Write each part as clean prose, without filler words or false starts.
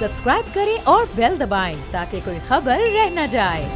Subscribe करें और bell दबाएं ताकि कोई खबर रह न जाए।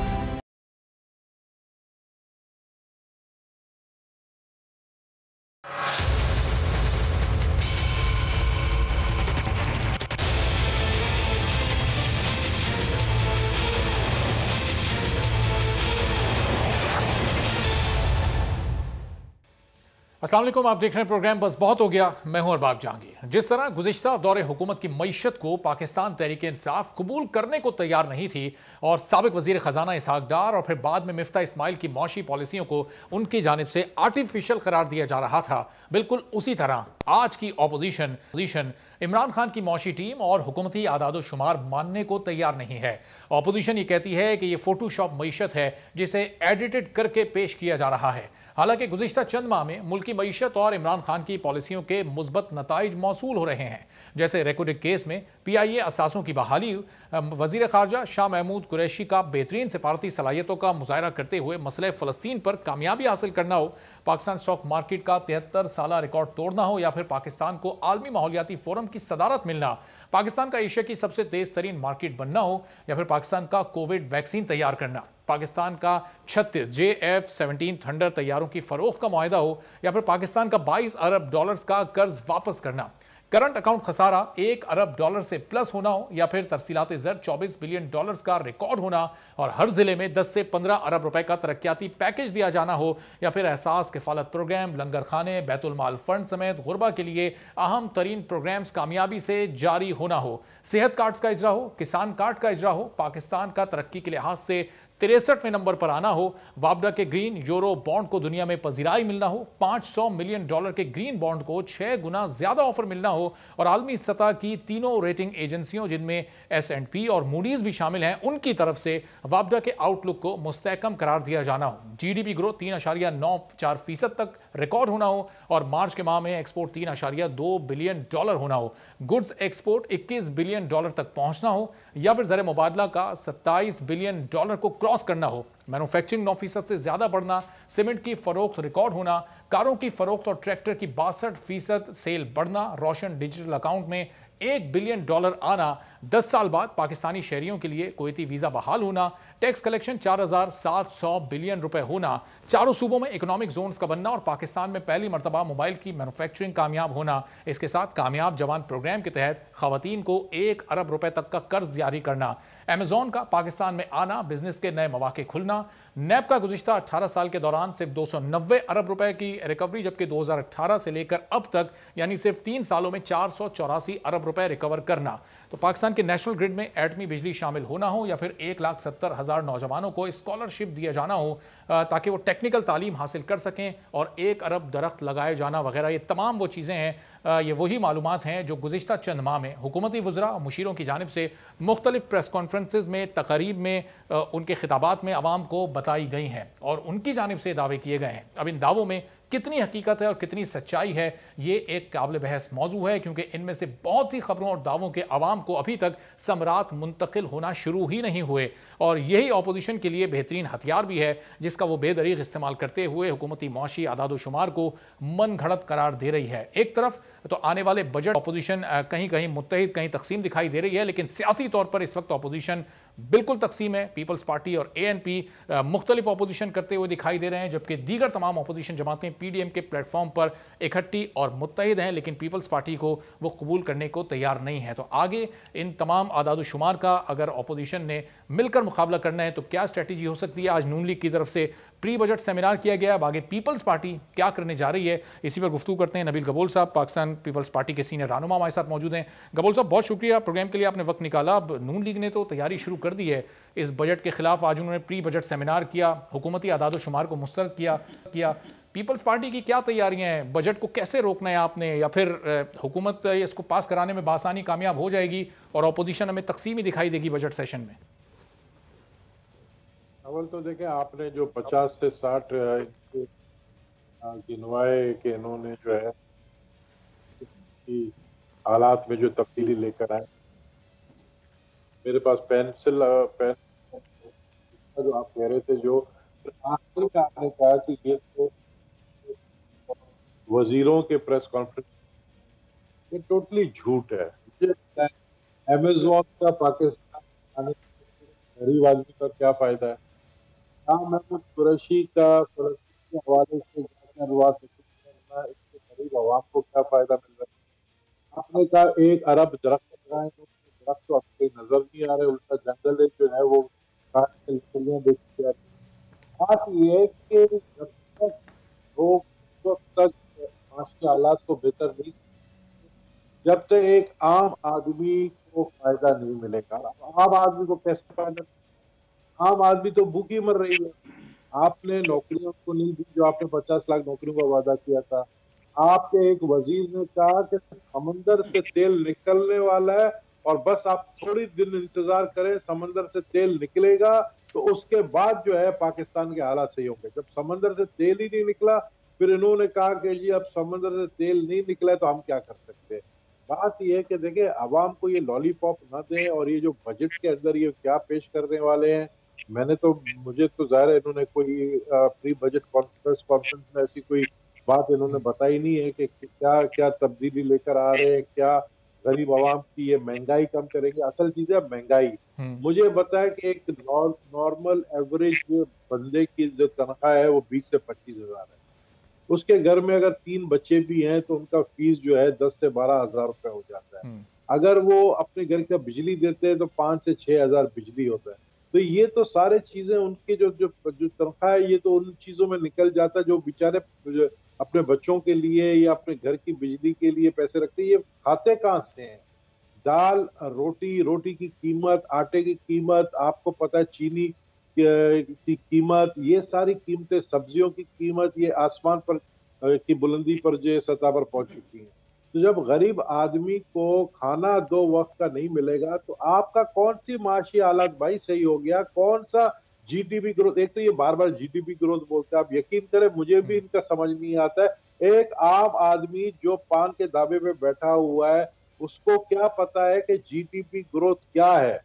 अस्सलाम वालेकुम, आप देख रहे हैं प्रोग्राम बस बहुत हो गया। मैं हूं अरबाब जहांगीर। जिस तरह गुज़िश्ता दौरे हुकूमत की मईशत को पाकिस्तान तहरीक इंसाफ कबूल करने को तैयार नहीं थी और साबिक वजीर खजाना इसहाक डार और फिर बाद में मिफ्ता इस्माइल की मौशी पॉलिसियों को उनकी जानिब से आर्टिफिशियल करार दिया जा रहा था, बिल्कुल उसी तरह आज की अपोजिशन इमरान खान की मौशी टीम और हुकूमती आदाद शुमार मानने को तैयार नहीं है। अपोजिशन ये कहती है कि यह फोटोशॉप मईशत है जिसे एडिटेड करके पेश किया जा रहा है। हालांकि गुज़िश्ता चंद माह में मुल्की मईशत और इमरान खान की पॉलिसियों के मुस्बत नताइज मौसूल हो रहे हैं, जैसे रेकोर्डिक केस में PIA असासों की बहाली, वजीर खारजा शाह महमूद कुरैशी का बेहतरीन सिफारती सलाहियतों का मुजाहरा करते हुए मसले फ़लस्तीन पर कामयाबी हासिल करना हो, पाकिस्तान स्टॉक मार्केट का 73 साला रिकॉर्ड तोड़ना हो, या फिर पाकिस्तान को आलमी माहौलियाती फोरम की सदारत मिलना, पाकिस्तान का एशिया की सबसे तेज तरीन मार्केट बनना हो, या फिर पाकिस्तान का कोविड वैक्सीन तैयार करना, पाकिस्तान का 36 JF-17 थंडर तैयारों की फरोख्त का मुआहिदा हो, या फिर पाकिस्तान का 22 अरब डॉलर्स का कर्ज वापस करना, करंट अकाउंट खसारा 1 अरब डॉलर से प्लस होना हो, या फिर तरसीलात ज़र 24 बिलियन डॉलर्स का रिकॉर्ड होना और हर जिले में 10 से 15 अरब रुपए का तरक्याती पैकेज दिया जाना हो, या फिर एहसास किफालत प्रोग्राम, लंगर खाने, बैतुल माल फंड समेत गुरबा के लिए अहम तरीन प्रोग्राम्स कामयाबी से जारी होना हो, सेहत कार्ड्स का इजरा हो, किसान कार्ड का इजरा हो, पाकिस्तान का तरक्की के लिहाज से 63वें नंबर पर आना हो, वापडा के ग्रीन यूरो बॉन्ड को दुनिया में पजीराई मिलना हो, 500 मिलियन डॉलर के ग्रीन बॉन्ड को 6 गुना ज्यादा ऑफर मिलना हो, और आलमी सतह की तीनों रेटिंग एजेंसियों जिनमें S&P और मूडीज भी शामिल हैं उनकी तरफ से वापडा के आउटलुक को मुस्तहकम करार दिया जाना हो, GDP ग्रोथ 3.94% तक रिकॉर्ड होना हो, और मार्च के माह में एक्सपोर्ट 3.2 बिलियन डॉलर होना हो, गुड्स एक्सपोर्ट 21 बिलियन डॉलर तक पहुंचना हो, या फिर ज़र मुबादला का 27 बिलियन डॉलर को क्रॉस करना हो, मैन्युफैक्चरिंग 9% से ज्यादा बढ़ना, सीमेंट की फरोख्त रिकॉर्ड होना, कारों की फरोख्त और ट्रैक्टर की 62% सेल बढ़ना, रोशन डिजिटल अकाउंट में 1 बिलियन डॉलर आना, 10 साल बाद पाकिस्तानी शहरियों के लिए कुवैती वीजा बहाल होना, टैक्स कलेक्शन 4700 बिलियन रुपए होना, चारों सूबों में इकोनॉमिक जोन्स का बनना और पाकिस्तान में पहली मरतबा मोबाइल की मैन्युफैक्चरिंग कामयाब होना, इसके साथ कामयाब जवान प्रोग्राम के तहत खवातीन को 1 अरब रुपए तक का कर्ज जारी करना, अमेजोन का पाकिस्तान में आना, बिजनेस के नए मौके खुलना, नैब का गुज़िश्ता 18 साल के दौरान सिर्फ 290 अरब रुपए की रिकवरी, जबकि 2018 से लेकर अब तक यानी सिर्फ 3 सालों में 484 अरब रुपए रिकवर करना, तो पाकिस्तान के नेशनल ग्रिड में एटमी बिजली शामिल होना हो, या फिर 1,70,000 नौजवानों को स्कॉलरशिप दिया जाना हो ताकि वो टेक्निकल तालीम हासिल कर सकें, और 1 अरब दरख्त लगाए जाना वगैरह, ये तमाम वो चीज़ें हैं, ये वही मालूमात हैं जो गुज़िश्ता चंद माह में हुकूमती वज़रा और मुशीरों की जानिब से मुख्तलिफ प्रेस कॉन्फ्रेंसेज में, तकारीब में, उनके खिताबात में आवाम को बताई गई हैं और उनकी जानिब से दावे किए गए हैं। अब इन दावों में कितनी हकीकत है और कितनी सच्चाई है, ये एक काबिल बहस मौजू है, क्योंकि इनमें से बहुत सी खबरों और दावों के अवाम को अभी तक समरात मुंतकिल होना शुरू ही नहीं हुए, और यही अपोजिशन के लिए बेहतरीन हथियार भी है जिसका वो बेदरीग इस्तेमाल करते हुए हुकूमती मौशी आदाद शुमार को मन घड़त करार दे रही है। एक तरफ तो आने वाले बजट अपोजिशन कहीं कहीं मुत्तहिद, कहीं तकसीम दिखाई दे रही है, लेकिन सियासी तौर पर इस वक्त अपोजिशन बिल्कुल तकसीम है। पीपल्स पार्टी और ANP मुख्तलिफ अपोजिशन करते हुए दिखाई दे रहे हैं, जबकि दीगर तमाम अपोजिशन जमातें PDM के प्लेटफॉर्म पर इकट्ठी और मुत्तहिद हैं, लेकिन पीपल्स पार्टी को वो कबूल करने को तैयार नहीं है। तो आगे इन तमाम आदाद शुमार का अगर अपोजिशन ने मिलकर मुकाबला करना है तो क्या स्ट्रेटजी हो सकती है। आज नून लीग की तरफ से प्री बजट सेमिनार किया गया। अब आगे पीपल्स पार्टी क्या करने जा रही है, इसी पर गुफ्तगू करते हैं। नबील गबोल साहब पाकिस्तान पीपल्स पार्टी के सीनियर रहनुमा हमारे साथ मौजूद हैं। गबोल साहब, बहुत शुक्रिया प्रोग्राम के लिए, आपने वक्त निकाला। अब नून लीग ने तो तैयारी शुरू कर दी है इस बजट के खिलाफ। आज उन्होंने प्री बजट सेमिनार किया, हुकूमती आदाद शुमार को मुस्तरद किया। पीपल्स पार्टी की क्या तैयारियां हैं, बजट को कैसे रोकना है आपने, या फिर हुकूमत इसको पास कराने में बासानी कामयाब हो जाएगी और अपोजिशन हमें तकसीम ही दिखाई देगी बजट सेशन में? अव्वल तो देखें, आपने जो 50 से 60 गिनवाए कि इन्होंने जो है कि हालात में जो तब्दीली लेकर आए, मेरे पास पेन जो आप कह रहे थे, जो आखिर का आपने कहा कि ये तो वजीरों के प्रेस कॉन्फ्रेंस, ये टोटली झूठ है। मुझे लगता है अमेजोन का पाकिस्तान आने से गरीब आदमी का क्या फायदा है? हाँ, महमूद कुरैशी का फलस्तीन के हवाले से जाकर अनुवाद करना, इससे गरीब आवाम को क्या फायदा मिल रहा है? आपने कहा 1 अरब दरख्त लगाए, तो दरख्त तो आपको नजर नहीं आ रहे, उल्टा जंगल जो है वो काट के लकड़ियां बेची जा रही है। बात ये है कि जब तक लोग उस वक्त तक माशी हालात को बेहतर नहीं, जब तक एक आम आदमी को फायदा नहीं मिलेगा। आम आदमी को कैसे फायदा? आम आदमी तो भूखी मर रही है। आपने नौकरियों को नहीं दी जो आपने 50 लाख नौकरियों का वादा किया था। आपके एक वजीर ने कहा कि समंदर से तेल निकलने वाला है और बस आप थोड़ी दिन इंतजार करें, समंदर से तेल निकलेगा तो उसके बाद जो है पाकिस्तान के हालात सही होंगे। जब समंदर से तेल ही नहीं निकला, फिर इन्होंने कहा कि जी अब समंदर से तेल नहीं निकला है तो हम क्या कर सकते हैं। बात यह है कि देखिए, आवाम को ये लॉलीपॉप ना दें, और ये जो बजट के अंदर ये क्या पेश करने वाले हैं, मुझे तो जाहिर है इन्होंने कोई प्री बजट कॉन्फ्रेंस में ऐसी कोई बात इन्होंने बताई नहीं है कि क्या क्या तब्दीली लेकर आ रहे हैं, क्या गरीब आवाम की ये महंगाई कम करेंगे। असल चीज है महंगाई। मुझे बताया कि एक नॉर्मल एवरेज बंदे की जो तनख्वाह है वो 20 से 25 हजार है। उसके घर में अगर 3 बच्चे भी हैं तो उनका फीस जो है 10 से 12 हजार रुपए हो जाता है। अगर वो अपने घर का बिजली देते हैं तो 5 से 6 हजार बिजली होता है। तो ये तो सारे चीजें उनके जो जो जो तनख्वाह है, ये तो उन चीजों में निकल जाता है जो बेचारे जो अपने बच्चों के लिए या अपने घर की बिजली के लिए पैसे रखते हैं। ये खाते कहाँ से हैं? दाल, रोटी, रोटी की कीमत, आटे की कीमत, आपको पता है चीनी की कीमत, ये सारी कीमतें, सब्जियों की कीमत, ये आसमान पर की बुलंदी पर जो सतह पर पहुंच चुकी है। तो जब गरीब आदमी को खाना 2 वक्त का नहीं मिलेगा तो आपका कौन सी माशी हालत भाई सही हो गया? कौन सा जीडीपी ग्रोथ? एक तो ये बार बार जीडीपी ग्रोथ बोलते हैं, आप यकीन करें मुझे भी इनका समझ नहीं आता है। एक आम आदमी जो पान के दावे पे बैठा हुआ है, उसको क्या पता है कि जीडीपी ग्रोथ क्या है?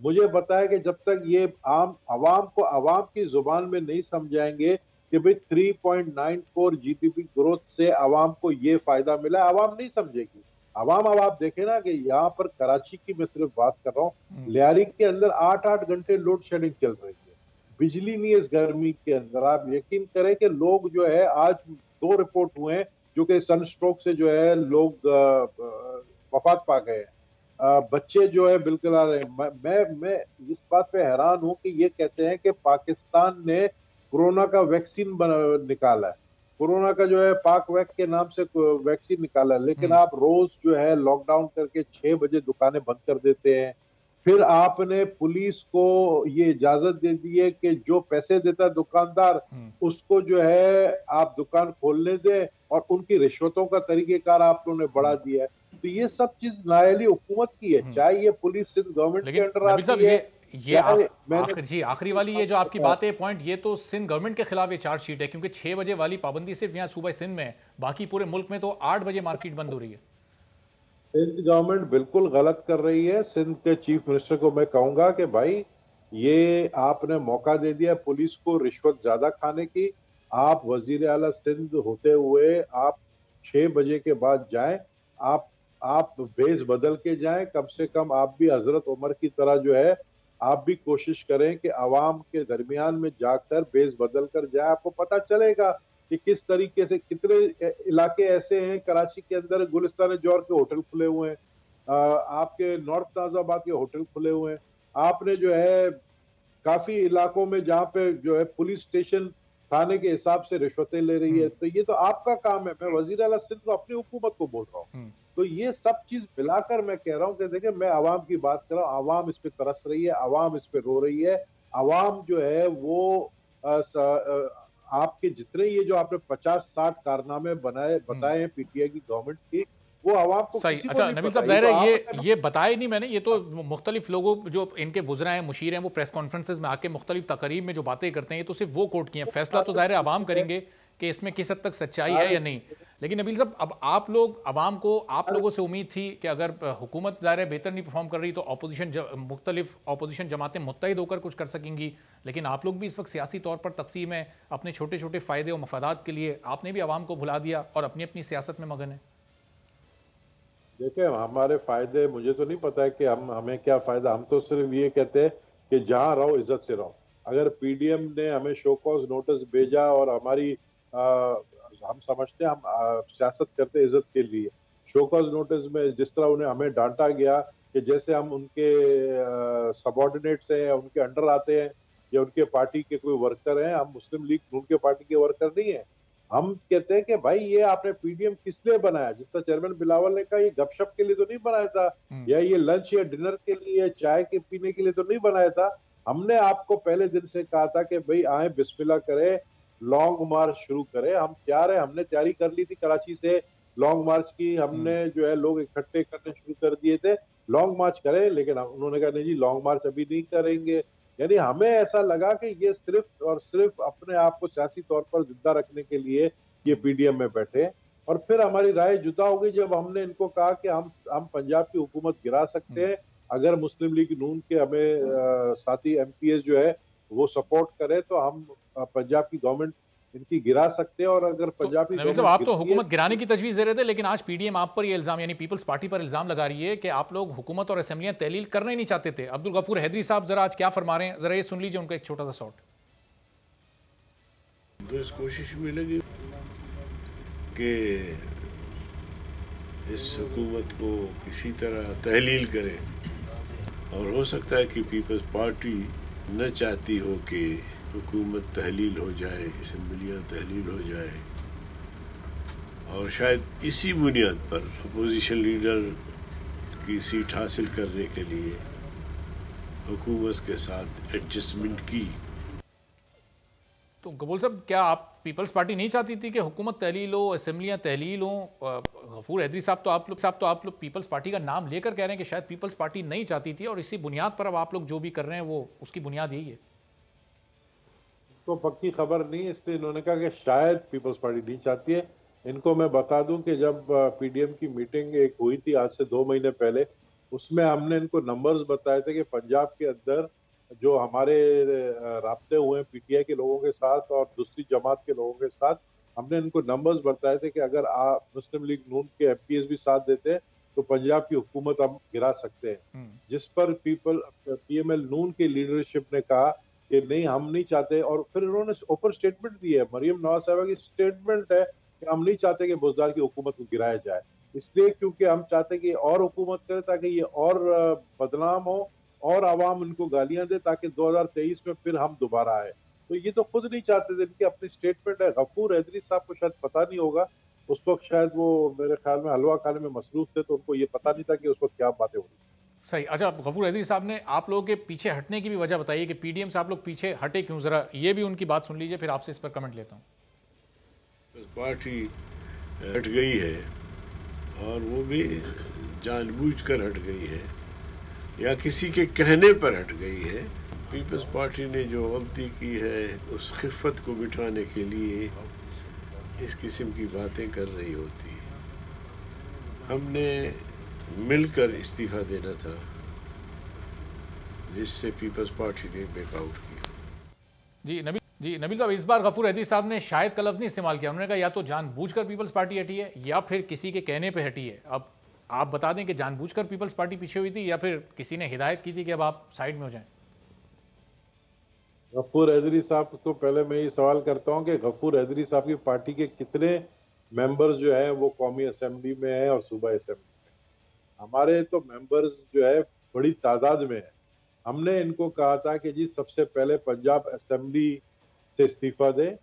मुझे पता है कि जब तक ये आम आवाम को आवाम की जुबान में नहीं समझाएंगे कि भाई 3.94 जीडीपी ग्रोथ से आवाम को ये फायदा मिला, आवाम नहीं समझेगी। आवाम, अब आप देखें ना कि यहाँ पर कराची की मैं सिर्फ बात कर रहा हूँ, लियारी के अंदर 8-8 घंटे लोड शेडिंग चल रही है, बिजली नहीं है इस गर्मी के अंदर। आप यकीन करें कि लोग जो है, आज 2 रिपोर्ट हुए हैं जो कि सनस्ट्रोक से जो है लोग वफात पा गए हैं। बच्चे जो है बिल्कुल आ रहे हैं। मैं इस बात पे हैरान हूं कि ये कहते हैं कि पाकिस्तान ने कोरोना का वैक्सीन निकाला है, कोरोना का जो है पाक वैक के नाम से वैक्सीन निकाला है, लेकिन आप रोज जो है लॉकडाउन करके 6 बजे दुकानें बंद कर देते हैं। फिर आपने पुलिस को ये इजाजत दे दी है कि जो पैसे देता है दुकानदार, उसको जो है आप दुकान खोलने दें, और उनकी रिश्वतों का तरीकेकार आप लोगों ने बढ़ा दिया है। तो ये सब चीज नायली हुकूमत की है, चाहे ये पुलिस सिंध गवर्नमेंट के अंडर नबील साहब, आती है। ये आखिरी वाली ये जो आपकी बात है पॉइंट, ये तो सिंध गवर्नमेंट के खिलाफ ये चार्जशीट है, क्योंकि 6 बजे वाली पाबंदी सिर्फ यहाँ सूबा सिंध में है, बाकी पूरे मुल्क में तो 8 बजे मार्केट बंद हो रही है। सिंध गवर्नमेंट बिल्कुल गलत कर रही है। सिंध के चीफ मिनिस्टर को मैं कहूंगा कि भाई, ये आपने मौका दे दिया पुलिस को रिश्वत ज्यादा खाने की। आप वजीर आला सिंध होते हुए आप 6 बजे के बाद जाएं, आप बेस बदल के जाएं। कम से कम आप भी हजरत उमर की तरह जो है, आप भी कोशिश करें कि आवाम के दरमियान में जाकर बेस बदल कर जाए। आपको पता चलेगा कि किस तरीके से कितने इलाके ऐसे हैं कराची के अंदर, गुलिस्तान जौहर के होटल खुले हुए हैं, आपके नॉर्थ नाजाबाद के होटल खुले हुए हैं। आपने जो है काफी इलाकों में जहाँ पे जो है पुलिस स्टेशन थाने के हिसाब से रिश्वतें ले रही है। तो ये तो आपका काम है। मैं वजीर आला सिंध को, अपनी हुकूमत को बोल रहा हूँ। तो ये सब चीज मिलाकर मैं कह रहा हूँ कि देखिए, मैं आवाम की बात कर रहा हूँ, आवाम इस पे तरस रही है, आवाम इस पे रो रही है। आवाम जो है वो आपके जितने ये जो आपने 50-60 कारनामे बताए हैं पीटीआई की गवर्नमेंट की, वो आवाम को सही। अच्छा नबील साहब, जाहिर है ये बताए नहीं मैंने, ये तो मुख्तलिफ लोगों जो इनके वुज़रा हैं, मुशीर हैं, वो प्रेस कॉन्फ्रेंसेज में आके मुख्तलिफ तकरीब में जो बातें करते हैं, ये तो सिर्फ वो कोट किए हैं। फैसला तो जाहिर है आवाम करेंगे कि इसमें किस हद तक सच्चाई है या नहीं। लेकिन नबील साहब, अब आप लोग, आवाम को आप लोगों से उम्मीद थी कि अगर हुकूमत ज़ाहिर है बेहतर नहीं परफॉर्म कर रही तो मुख्तलिफ अपोजिशन जमातें मुत्तहिद होकर कुछ कर सकेंगी, लेकिन आप लोग भी इस वक्त सियासी तौर पर तकसीम है, अपने छोटे छोटे फ़ायदे और मफादात के लिए आपने भी आवाम को भुला दिया और अपनी अपनी सियासत में मगन है। देखिए हमारे फायदे मुझे तो नहीं पता है कि हम हमें क्या फायदा। हम तो सिर्फ ये कहते हैं कि जहां रहो इज्जत से रहो। अगर पीडीएम ने हमें शो कॉज नोटिस भेजा और हमारी हम समझते हैं हम सियासत करते हैं इज्जत के लिए। शो कॉज नोटिस में जिस तरह उन्हें हमें डांटा गया कि जैसे हम उनके सबॉर्डिनेट्स हैं या उनके अंडर आते हैं या उनके पार्टी के कोई वर्कर हैं। हम मुस्लिम लीग नून के पार्टी के वर्कर नहीं है। हम कहते हैं कि भाई ये आपने पीडीएम किस लिए बनाया? जिस तरह चेयरमैन बिलावल ने कहा, ये गपशप के लिए तो नहीं बनाया था, या ये लंच या डिनर के लिए, चाय के पीने के लिए तो नहीं बनाया था। हमने आपको पहले दिन से कहा था कि भाई आए बिस्मिल्लाह करें, लॉन्ग मार्च शुरू करें। हम तैयार है, हमने तैयारी कर ली थी कराची से लॉन्ग मार्च की। हमने जो है लोग इकट्ठे करने शुरू कर दिए थे, लॉन्ग मार्च करें। लेकिन उन्होंने कहा नहीं जी, लॉन्ग मार्च अभी नहीं करेंगे। यानी हमें ऐसा लगा कि ये सिर्फ और सिर्फ अपने आप को सियासी तौर पर जिंदा रखने के लिए ये पीडीएम में बैठे। और फिर हमारी राय जुदा हो गई जब हमने इनको कहा कि हम पंजाब की हुकूमत गिरा सकते हैं अगर मुस्लिम लीग नून के हमें साथी एमपीएस जो है वो सपोर्ट करे, तो हम पंजाब की गवर्नमेंट इनकी गिरा सकते हैं। और अगर पंजाब की नबील साहब, आप तो हुकूमत गिराने की तजवीज़ दे रहे थे, लेकिन आज पीडीएम आप पर ये इल्जाम, यानी पीपल्स पार्टी पर इल्जाम लगा रही है कि आप लोग हुकूमत और असेंबलियां तहलील करना ही नहीं चाहते थे। अब्दुल गफूर हैदरी साहब जरा आज क्या फरमा रहे हैं, जरा ये सुन लीजिए उनका एक छोटा सा शॉट। तो इस कोशिश में लगी कि इस हुकूमत को किसी तरह तहलील करें, और हो सकता है कि पीपल्स पार्टी न चाहती हो कि हुकूमत तहलील हो जाए, असम्बलियाँ तहलील हो जाए, और शायद इसी बुनियाद पर अपोजिशन लीडर की सीट हासिल करने के लिए हुकूमत के साथ एडजस्टमेंट की। तो गबूल साहब, क्या आप पीपल्स पार्टी नहीं चाहती थी कि हुकूमत तहलील हो, असम्बलियाँ तहलील हो? गफूर हैदरी साहब तो आप लोग पीपल्स पार्टी का नाम लेकर कह रहे हैं कि शायद पीपल्स पार्टी नहीं चाहती थी, और इसी बुनियाद पर अब आप लोग जो भी कर रहे हैं वो उसकी बुनियाद यही है। तो पक्की खबर नहीं, इसलिए इन्होंने कहा कि शायद पीपल्स पार्टी नहीं चाहती है। इनको मैं बता दूं कि जब पीडीएम की मीटिंग एक हुई थी आज से 2 महीने पहले, उसमें हमने इनको नंबर्स बताए थे कि पंजाब के अंदर जो हमारे राब्ते हुए पीटीआई के लोगों के साथ और दूसरी जमात के लोगों के साथ, हमने इनको नंबर्स बताए थे कि अगर आप मुस्लिम लीग नून के एमपीएस भी साथ देते हैं तो पंजाब की हुकूमत हम गिरा सकते हैं। जिस पर पीएमएल नून की लीडरशिप ने कहा कि नहीं, हम नहीं चाहते। और फिर उन्होंने ओपन स्टेटमेंट दी है, मरियम नवाज साहबा की स्टेटमेंट है कि हम नहीं चाहते कि बुज़दार की हुकूमत को गिराया जाए, इसलिए क्योंकि हम चाहते कि और हुकूमत करे ताकि ये और बदनाम हो और आवाम इनको गालियां दे, ताकि 2023 में फिर हम दोबारा आए। तो ये तो खुद नहीं चाहते थे, इनकी अपनी स्टेटमेंट है। गफूर हैदरी साहब को शायद पता नहीं होगा, उस वक्त शायद वो मेरे ख्याल में हलवा खाने में मसरूफ थे, तो उनको ये पता नहीं था कि उस वक्त क्या बातें हो रही। सही। अच्छा, गफूर हैदरी साहब ने आप लोगों के पीछे हटने की भी वजह बताई कि पीडीएम से आप लोग पीछे हटे क्यों, जरा ये भी उनकी बात सुन लीजिए, फिर आपसे इस पर कमेंट लेता हूँ। पार्टी हट गई है, और वो भी जानबूझकर हट गई है या किसी के कहने पर हट गई है। पीपल्स पार्टी ने जो गलती की है उस खिफ़त को मिटाने के लिए इस किस्म की बातें कर रही होती है। हमने मिलकर इस्तीफ़ा देना था, जिससे पीपल्स पार्टी ने बैकआउट किया। जी नबील साहब, इस बार गफूर हैदरी साहब ने शायद का लफ्ज़ नहीं इस्तेमाल किया। उन्होंने कहा या तो जानबूझकर पीपल्स पार्टी हटी है या फिर किसी के कहने पे हटी है। अब आप बता दें कि जानबूझकर पीपल्स पार्टी पीछे हुई थी या फिर किसी ने हिदायत की थी कि अब आप साइड में हो जाएं? गफूर हैदरी साहब को पहले मैं ये सवाल करता हूँ कि गफूर हैदरी साहब की पार्टी के कितने मेंबर्स जो है वो कौमी असेंबली में है और सूबाई असेंबली में? हमारे तो मेंबर्स जो है बड़ी तादाद में है। हमने इनको कहा था कि जी सबसे पहले पंजाब असेंबली से इस्तीफा दें,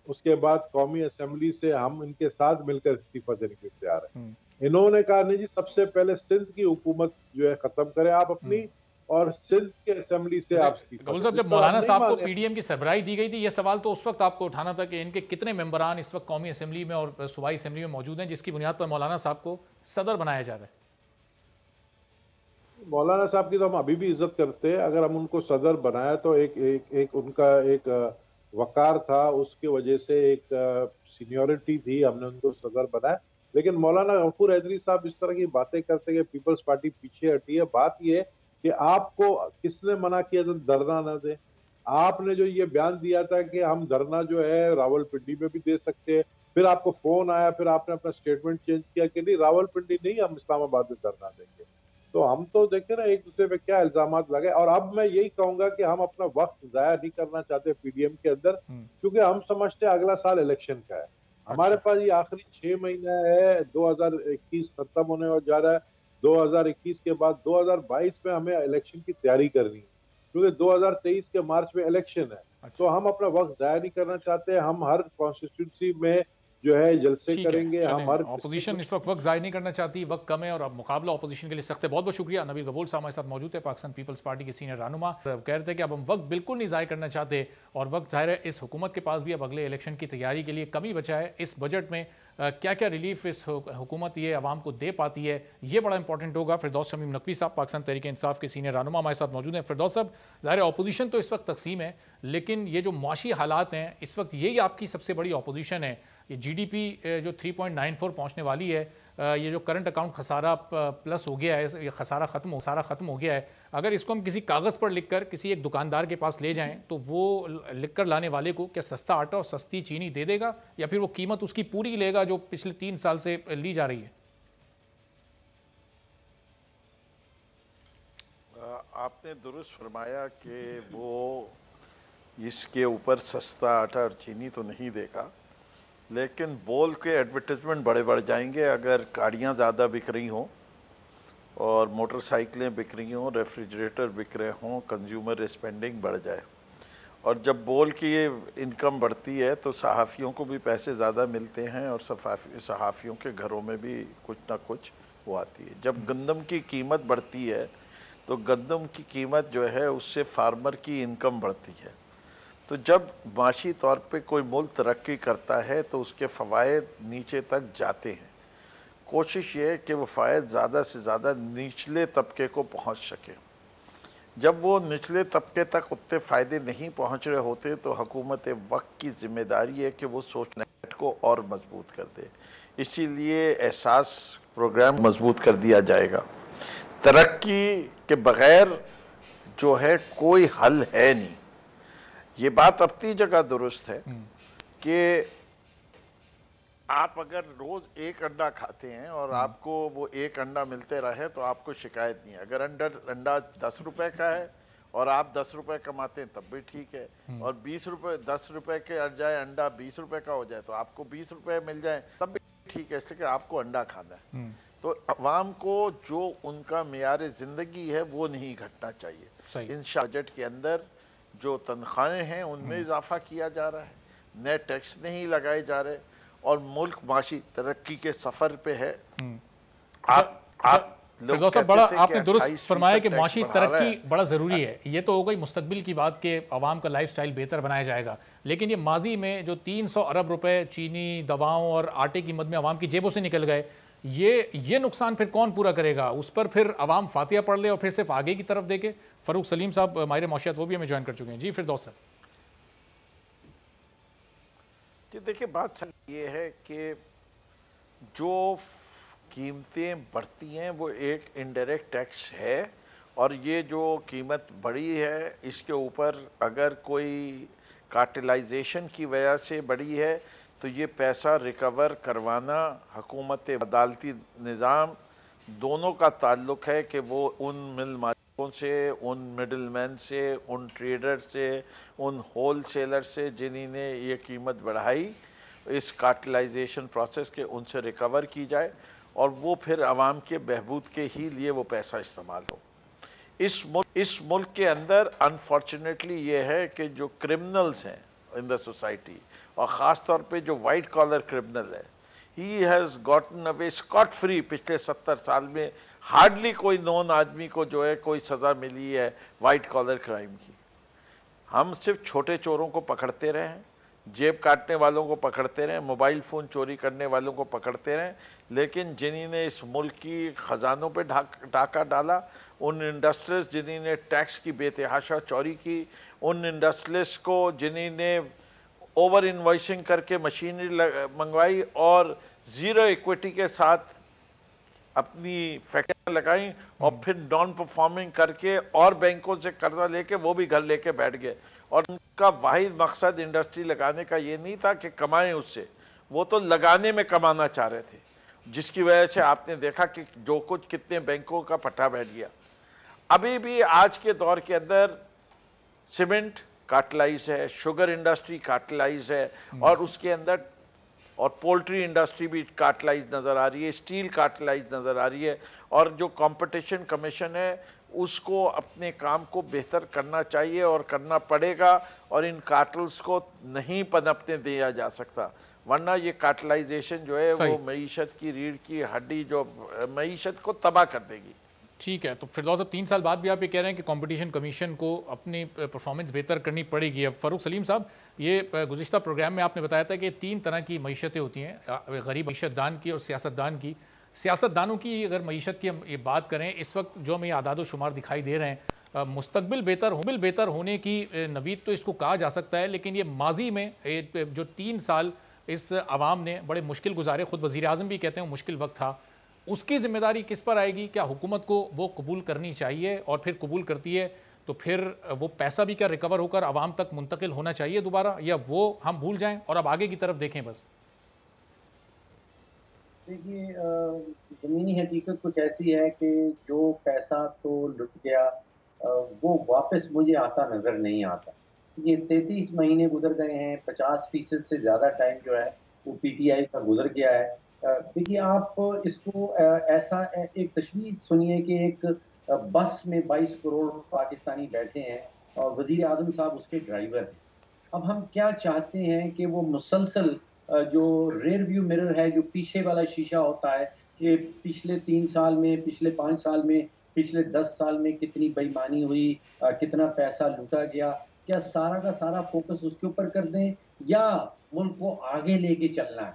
उसके बाद कौमी असेंबली से हम इनके साथ मिलकर इस्तीफा देने के लिए तैयार है। इन्होंने कहा नहीं जी, सबसे पहले सिंध की हुकूमत जो है खत्म करें आप अपनी, और सिंध के असेंबली से आप इस्तीफा दें। जब मौलाना साहब को पीडीएम की सरबराही दी गई थी, यह सवाल तो उस वक्त आपको उठाना था कि इनके कितने मेंबरान इस वक्त कौमी असेंबली में और सूबाई असेंबली में मौजूद हैं, जिसकी बुनियाद पर मौलाना साहब को सदर बनाया जा रहा है। मौलाना साहब की तो हम अभी भी इज्जत करते हैं। अगर हम उनको सदर बनाया तो एक उनका एक वकार था, उसकी वजह से एक सीनियरिटी थी, हमने उनको सदर बनाया। लेकिन मौलाना गफूर हैदरी साहब इस तरह की बातें करते हैं कि पीपल्स पार्टी पीछे हटी है। बात यह कि आपको किसने मना किया था धरना न दे? आपने जो ये बयान दिया था कि हम धरना जो है रावलपिंडी में भी दे सकते हैं, फिर आपको फोन आया, फिर आपने अपना स्टेटमेंट चेंज किया कि नहीं रावलपिंडी नहीं, हम इस्लामाबाद में धरना देंगे। तो हम तो देखे ना एक दूसरे पे क्या इल्जामात लगे। और अब मैं यही कहूंगा कि हम अपना वक्त जाया नहीं करना चाहते पीडीएम के अंदर, क्योंकि हम समझते हैं अगला साल इलेक्शन का है। हमारे पास ये आखिरी 6 महीने है, 2021 खत्म होने और जा रहा है। 2021 के बाद 2022 में हमें इलेक्शन की तैयारी करनी है, क्योंकि 2023 के मार्च में इलेक्शन है। तो हम अपना वक्त जाया नहीं करना चाहते। हम हर कॉन्स्टिट्यूंसी में जो है जलसे करेंगे। हम हर ऑपोजिशन इस वक्त जाया नहीं करना चाहती, वक्त कम है और अब मुकाबला ऑपोजिशन के लिए सख्त है। बहुत बहुत शुक्रिया। नवील गबूल साहब हमारे साथ मौजूद है, पाकिस्तान पीपल्स पार्टी के सीनियर रहनुमा। कह रहे थे कि अब हम वक्त बिल्कुल नहीं जाया करना चाहते और वक्त जाहिर है इस हुकूमत के पास भी अब अगले इलेक्शन की तैयारी के लिए कम ही बचा है। इस बजट में क्या क्या रिलीफ इस हुकूमत ये आवाम को दे पाती है, ये बड़ा इंपॉर्टेंट होगा। फिरदौस शमीम नकवी साहब पाकिस्तान तहरीक इंसाफ के सीनियर रहनुमा हमारे साथ मौजूद हैं। फिरदौस साहब, ज़ाहिर है अपोजिशन तो इस वक्त तकसीम है, लेकिन ये जो माशी हालात हैं इस वक्त यही आपकी सबसे बड़ी अपोजिशन है। ये जीडीपी जो 3.94 पहुंचने वाली है, ये जो करंट अकाउंट खसारा प्लस हो गया है, ये खसारा ख़त्म हो गया है। अगर इसको हम किसी कागज़ पर लिखकर किसी एक दुकानदार के पास ले जाएं तो वो लिखकर लाने वाले को क्या सस्ता आटा और सस्ती चीनी दे देगा, या फिर वो कीमत उसकी पूरी लेगा जो पिछले 3 साल से ली जा रही है? आपने दुरुस्त फरमाया कि वो इसके ऊपर सस्ता आटा और चीनी तो नहीं देगा, लेकिन बोल के एडवर्टाइजमेंट बड़े बढ़ जाएंगे। अगर गाड़ियाँ ज़्यादा बिक रही हों और मोटरसाइकिलें बिक रही हों, रेफ्रिजरेटर बिक रहे हों, कंज्यूमर स्पेंडिंग बढ़ जाए। और जब बोल की ये इनकम बढ़ती है तो सहाफ़ियों को भी पैसे ज़्यादा मिलते हैं और सहाफ़ियों के घरों में भी कुछ ना कुछ वो आती है। जब गंदम की कीमत बढ़ती है तो गंदम की कीमत जो है उससे फार्मर की इनकम बढ़ती है। तो जब माशी तौर पे कोई मुल्क तरक्की करता है तो उसके फ़वाइद नीचे तक जाते हैं। कोशिश ये है कि वो फ़ायद ज़्यादा से ज़्यादा निचले तबके को पहुंच सके। जब वो निचले तबके तक उतने फ़ायदे नहीं पहुंच रहे होते तो हुकूमत वक्त की ज़िम्मेदारी है कि वो सोच नेट को और मजबूत कर दे। इसीलिए एहसास प्रोग्राम मजबूत कर दिया जाएगा। तरक्की के बग़ैर जो है कोई हल है नहीं। ये बात अपनी जगह दुरुस्त है कि आप अगर रोज़ एक अंडा खाते हैं और आपको वो एक अंडा मिलते रहे तो आपको शिकायत नहीं है। अगर अंडा 10 रुपए का है और आप 10 रुपए कमाते हैं तब भी ठीक है, और 10 रुपए के जाए अंडा 20 रुपए का हो जाए तो आपको 20 रुपए मिल जाए तब भी ठीक है, इसलिए कि आपको अंडा खाना है। तो अवाम को जो उनका मेयार ज़िंदगी है वो नहीं घटना चाहिए। इन बजट के अंदर जो तनख्वाहें हैं उनमें इजाफा किया जा रहा है, नए टैक्स नहीं लगाए जा रहे और मुल्क माशी तरक्की के सफ़र पे है। आप फिरदौस साहब, बड़ा आपने दुरुस्त फरमाया कि माशी तरक्की बड़ा ज़रूरी है। ये तो हो गई मुस्तकबिल की बात कि आवाम का लाइफस्टाइल बेहतर बनाया जाएगा, लेकिन ये माजी में जो 300 अरब रुपए चीनी, दवाओं और आटे की मद में आवाम की जेबों से निकल गए, ये नुकसान फिर कौन पूरा करेगा? उस पर फिर आवाम फातिया पढ़ ले और फिर सिर्फ आगे की तरफ देखे। फ़रूक सलीम साहब माहिर मौशियात वो भी हमें ज्वाइन कर चुके हैं। जी फिरदौस साहब। जी देखिए, बात ये है कि जो कीमतें बढ़ती हैं वो एक इनडायरेक्ट टैक्स है, और ये जो कीमत बढ़ी है इसके ऊपर अगर कोई कार्टेलाइजेशन की वजह से बढ़ी है तो ये पैसा रिकवर करवाना हुकूमत अदालती निज़ाम दोनों का ताल्लुक है कि वो उन मिल मालिकों से, उन मिडल मैन से, उन ट्रेडर से, उन होल सेलर से जिन्होंने ये कीमत बढ़ाई, इस कार्टेलाइजेशन प्रोसेस के उनसे रिकवर की जाए और वो फिर आवाम के बहबूद के ही लिए वो पैसा इस्तेमाल हो। इस मुल्क के अंदर अनफॉर्चुनेटली ये है कि जो क्रिमिनल्स हैं इन द सोसाइटी और ख़ास तौर पे जो वाइट कॉलर क्रिमिनल है, he has gotten away scot free. पिछले 70 साल में हार्डली कोई नॉन आदमी को जो है कोई सज़ा मिली है वाइट कॉलर क्राइम की। हम सिर्फ छोटे चोरों को पकड़ते रहे हैं, जेब काटने वालों को पकड़ते रहें, मोबाइल फ़ोन चोरी करने वालों को पकड़ते रहें, लेकिन जिन्होंने इस मुल्क की ख़जानों पे डाका डाला, उन इंडस्ट्रीज जिन्होंने टैक्स की बेतहाशा चोरी की, उन इंडस्ट्रियलिस्ट को जिन्होंने ओवर इन्वॉइसिंग करके मशीनरी मंगवाई और ज़ीरो इक्विटी के साथ अपनी फैक्ट्रियाँ लगाई और फिर नॉन परफॉर्मिंग करके और बैंकों से कर्जा लेके वो भी घर लेके बैठ गए। और उनका वाहिद मकसद इंडस्ट्री लगाने का ये नहीं था कि कमाएं उससे, वो तो लगाने में कमाना चाह रहे थे, जिसकी वजह से आपने देखा कि जो कुछ कितने बैंकों का पट्टा बैठ गया। अभी भी आज के दौर के अंदर सीमेंट कार्टलाइज है, शुगर इंडस्ट्री कार्टलाइज है, और उसके अंदर और पोल्ट्री इंडस्ट्री भी कार्टलाइज नज़र आ रही है, स्टील कार्टलाइज नज़र आ रही है। और जो कंपटीशन कमीशन है उसको अपने काम को बेहतर करना चाहिए और करना पड़ेगा, और इन कार्टल्स को नहीं पनपने दिया जा सकता, वरना ये कार्टलाइजेशन जो है वो मईशत की रीढ़ की हड्डी जो मईशत को तबाह कर देगी। ठीक है, तो फिरदौस साहब 3 साल बाद भी आप ये कह रहे हैं कि कंपटीशन कमीशन को अपनी परफॉर्मेंस बेहतर करनी पड़ेगी। अब फ़ारूक सलीम साहब, ये गुज़िश्ता प्रोग्राम में आपने बताया था कि 3 तरह की मईशतें होती हैं, गरीब मईशतदान की और सियासतदान की। सियासतदानों की अगर मईशत की हम ये बात करें, इस वक्त जो हमें आदाद शुमार दिखाई दे रहे हैं, मुस्तकबिल बेहतर होने की नवीद तो इसको कहा जा सकता है, लेकिन ये माजी में जो 3 साल इस आवाम ने बड़े मुश्किल गुजारे, ख़ुद वज़ीर आज़म भी कहते हैं मुश्किल वक्त था, उसकी जिम्मेदारी किस पर आएगी? क्या हुकूमत को वो कबूल करनी चाहिए, और फिर कबूल करती है तो फिर वो पैसा भी क्या रिकवर होकर आवाम तक मुंतकिल होना चाहिए दोबारा, या वो हम भूल जाएं और अब आगे की तरफ देखें बस? देखिए, ज़मीनी हकीकत कुछ ऐसी है कि जो पैसा तो लुट गया वो वापस मुझे आता नज़र नहीं आता। ये 33 महीने गुजर गए हैं, 50% से ज़्यादा टाइम जो है वो PTI का गुजर गया है। देखिए, आप इसको ऐसा एक तशवीश सुनिए कि एक बस में 22 करोड़ पाकिस्तानी बैठे हैं और वज़ीर आज़म साहब उसके ड्राइवर हैं। अब हम क्या चाहते हैं कि वो मुसलसल जो रेयर व्यू मिरर है, जो पीछे वाला शीशा होता है, कि पिछले 3 साल में, पिछले 5 साल में, पिछले 10 साल में कितनी बेईमानी हुई, कितना पैसा लूटा गया, क्या सारा का सारा फोकस उसके ऊपर कर दें, या मुल्क को आगे लेके चलना है?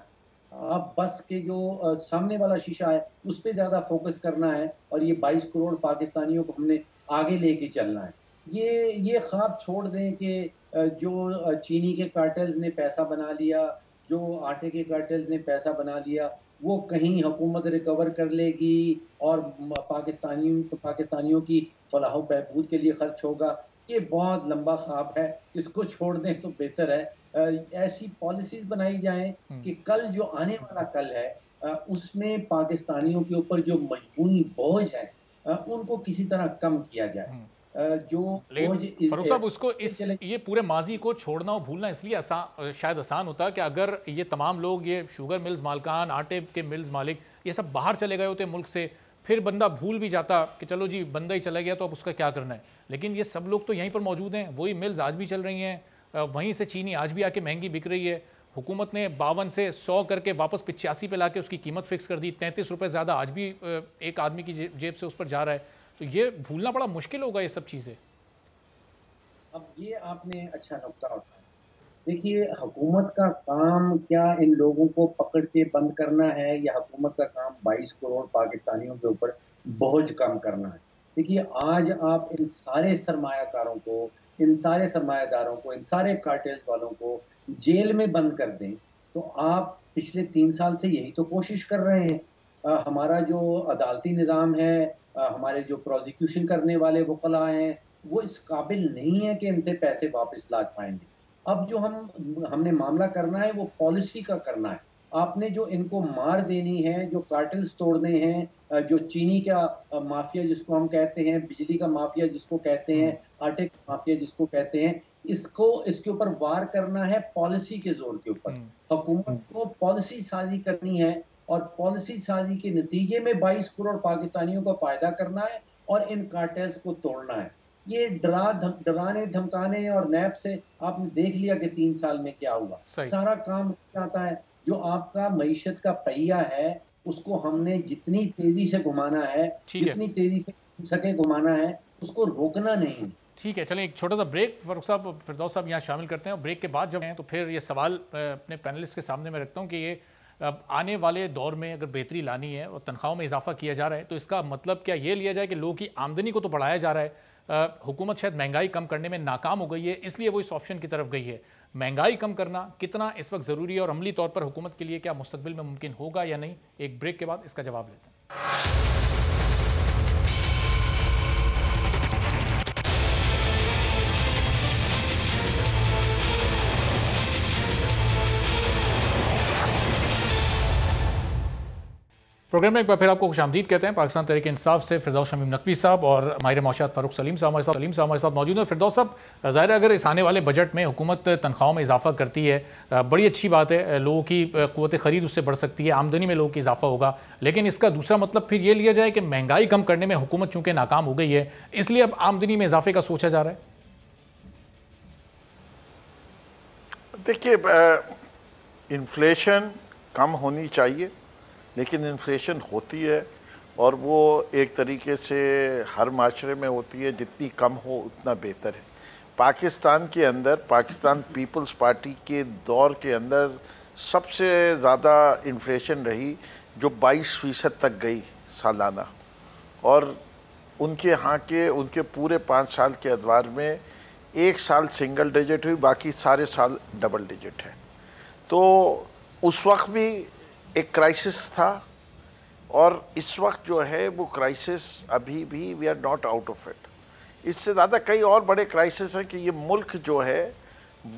अब बस के जो सामने वाला शीशा है उस पर ज़्यादा फोकस करना है, और ये 22 करोड़ पाकिस्तानियों को हमने आगे लेके चलना है। ये ख्वाब छोड़ दें कि जो चीनी के कार्टेल्स ने पैसा बना लिया, जो आटे के कार्टेल्स ने पैसा बना लिया, वो कहीं हुकूमत रिकवर कर लेगी और पाकिस्तानियों की फलाह बहबूद के लिए खर्च होगा। ये बहुत लंबा ख्वाब है, इसको छोड़ दें तो बेहतर है। ऐसी पॉलिसीज बनाई जाएं कि कल जो आने वाला कल है उसमें पाकिस्तानियों के ऊपर जो मजबूरी बोझ है उनको किसी तरह कम किया जाए। जो फरूक साहब, उसको ये पूरे माजी को छोड़ना और भूलना इसलिए शायद आसान होता है कि अगर ये तमाम लोग, ये शुगर मिल्स मालकान, आटे के मिल्स मालिक, ये सब बाहर चले गए होते मुल्क से, फिर बंदा भूल भी जाता कि चलो जी बंदा ही चला गया तो अब उसका क्या करना है। लेकिन ये सब लोग तो यहीं पर मौजूद हैं, वही मिल्स आज भी चल रही हैं, वहीं से चीनी आज भी आके महंगी बिक रही है। हुकूमत ने 52 से 100 करके वापस 85 पे लाके उसकी कीमत फिक्स कर दी, 33 रुपये ज़्यादा आज भी एक आदमी की जेब से उस पर जा रहा है। तो ये भूलना बड़ा मुश्किल होगा ये सब चीज़ें। अब ये आपने अच्छा नुक्ता उठाया। देखिए, हुकूमत का काम क्या इन लोगों को पकड़ के बंद करना है, या हुकूमत का काम 22 करोड़ पाकिस्तानियों के ऊपर बोझ कम करना है? देखिए, आज आप इन सारे सरमायाकारों को, इन सारे सरमायादारों को, इन सारे कार्टेल्स वालों को जेल में बंद कर दें तो आप पिछले 3 साल से यही तो कोशिश कर रहे हैं। हमारा जो अदालती निज़ाम है, हमारे जो प्रोसिक्यूशन करने वाले वकला हैं, वो इस काबिल नहीं है कि इनसे पैसे वापस ला पाएंगे। अब जो हमने मामला करना है वो पॉलिसी का करना है। आपने जो इनको मार देनी है, जो कार्टेल्स तोड़ने हैं, जो चीनी का माफिया जिसको हम कहते हैं, बिजली का माफिया जिसको कहते हैं, आटे का माफिया जिसको कहते हैं, इसके ऊपर वार करना है पॉलिसी के जोर के ऊपर। हुकूमत को पॉलिसी साजी करनी है और पॉलिसी साजी के नतीजे में 22 करोड़ पाकिस्तानियों का फायदा करना है और इन कार्टेल्स को तोड़ना है। ये डराने धमकाने और नैब से आपने देख लिया कि 3 साल में क्या हुआ। सारा काम आता है, जो आपका मईशत का पहिया है उसको हमने जितनी तेजी से घुमाना है, जितनी तेजी से सके घुमाना है, उसको रोकना नहीं। ठीक है, चलें एक छोटा सा ब्रेक फरूक साहब, फिरदौस साहब यहाँ शामिल करते हैं, और ब्रेक के बाद जब हैं तो फिर ये सवाल अपने पैनलिस्ट के सामने मैं रखता हूँ कि ये आने वाले दौर में अगर बेहतरी लानी है और तनख्वाहों में इजाफा किया जा रहा है तो इसका मतलब क्या ये लिया जाए कि लोगों की आमदनी को तो बढ़ाया जा रहा है, हुकूमत शायद महंगाई कम करने में नाकाम हो गई है इसलिए वो इस ऑप्शन की तरफ गई है। महंगाई कम करना कितना इस वक्त ज़रूरी है और अमली तौर पर हुकूमत के लिए क्या मुस्तकबिल में मुमकिन होगा या नहीं, एक ब्रेक के बाद इसका जवाब लेते हैं। प्रोग्राम में एक बार फिर आपको खुशामदीद कहते हैं। पाकिस्तान तहरीक इंसाफ से फिरदौस शमीम नकवी साहब और माहिर मौशियात फ़ारूक सलीम साहब हमारे साथ मौजूद हैं। फिरदौस साहब, ज़ाहिर है अगर इस आने वाले बजट में हुकूमत तनख्वाहों में इजाफा करती है, बड़ी अच्छी बात है, लोगों की क़ुव्वत ख़रीद उससे बढ़ सकती है, आमदनी में लोगों की इजाफा होगा। लेकिन इसका दूसरा मतलब फिर ये लिया जाए कि महंगाई कम करने में हुकूमत चूँकि नाकाम हो गई है, इसलिए अब आमदनी में इजाफे का सोचा जा रहा है। देखिए, इन्फ्लेशन कम होनी चाहिए, लेकिन इन्फ्लेशन होती है और वो एक तरीके से हर माशरे में होती है, जितनी कम हो उतना बेहतर है। पाकिस्तान के अंदर, पाकिस्तान पीपल्स पार्टी के दौर के अंदर सबसे ज़्यादा इन्फ्लेशन रही जो 22% तक गई सालाना, और उनके पूरे 5 साल के अदवार में 1 साल सिंगल डिजिट हुई, बाकी सारे साल डबल डिजिट है। तो उस वक्त भी एक क्राइसिस था, और इस वक्त जो है वो क्राइसिस अभी भी we are not out of it. इससे ज़्यादा कई और बड़े क्राइसिस हैं कि ये मुल्क जो है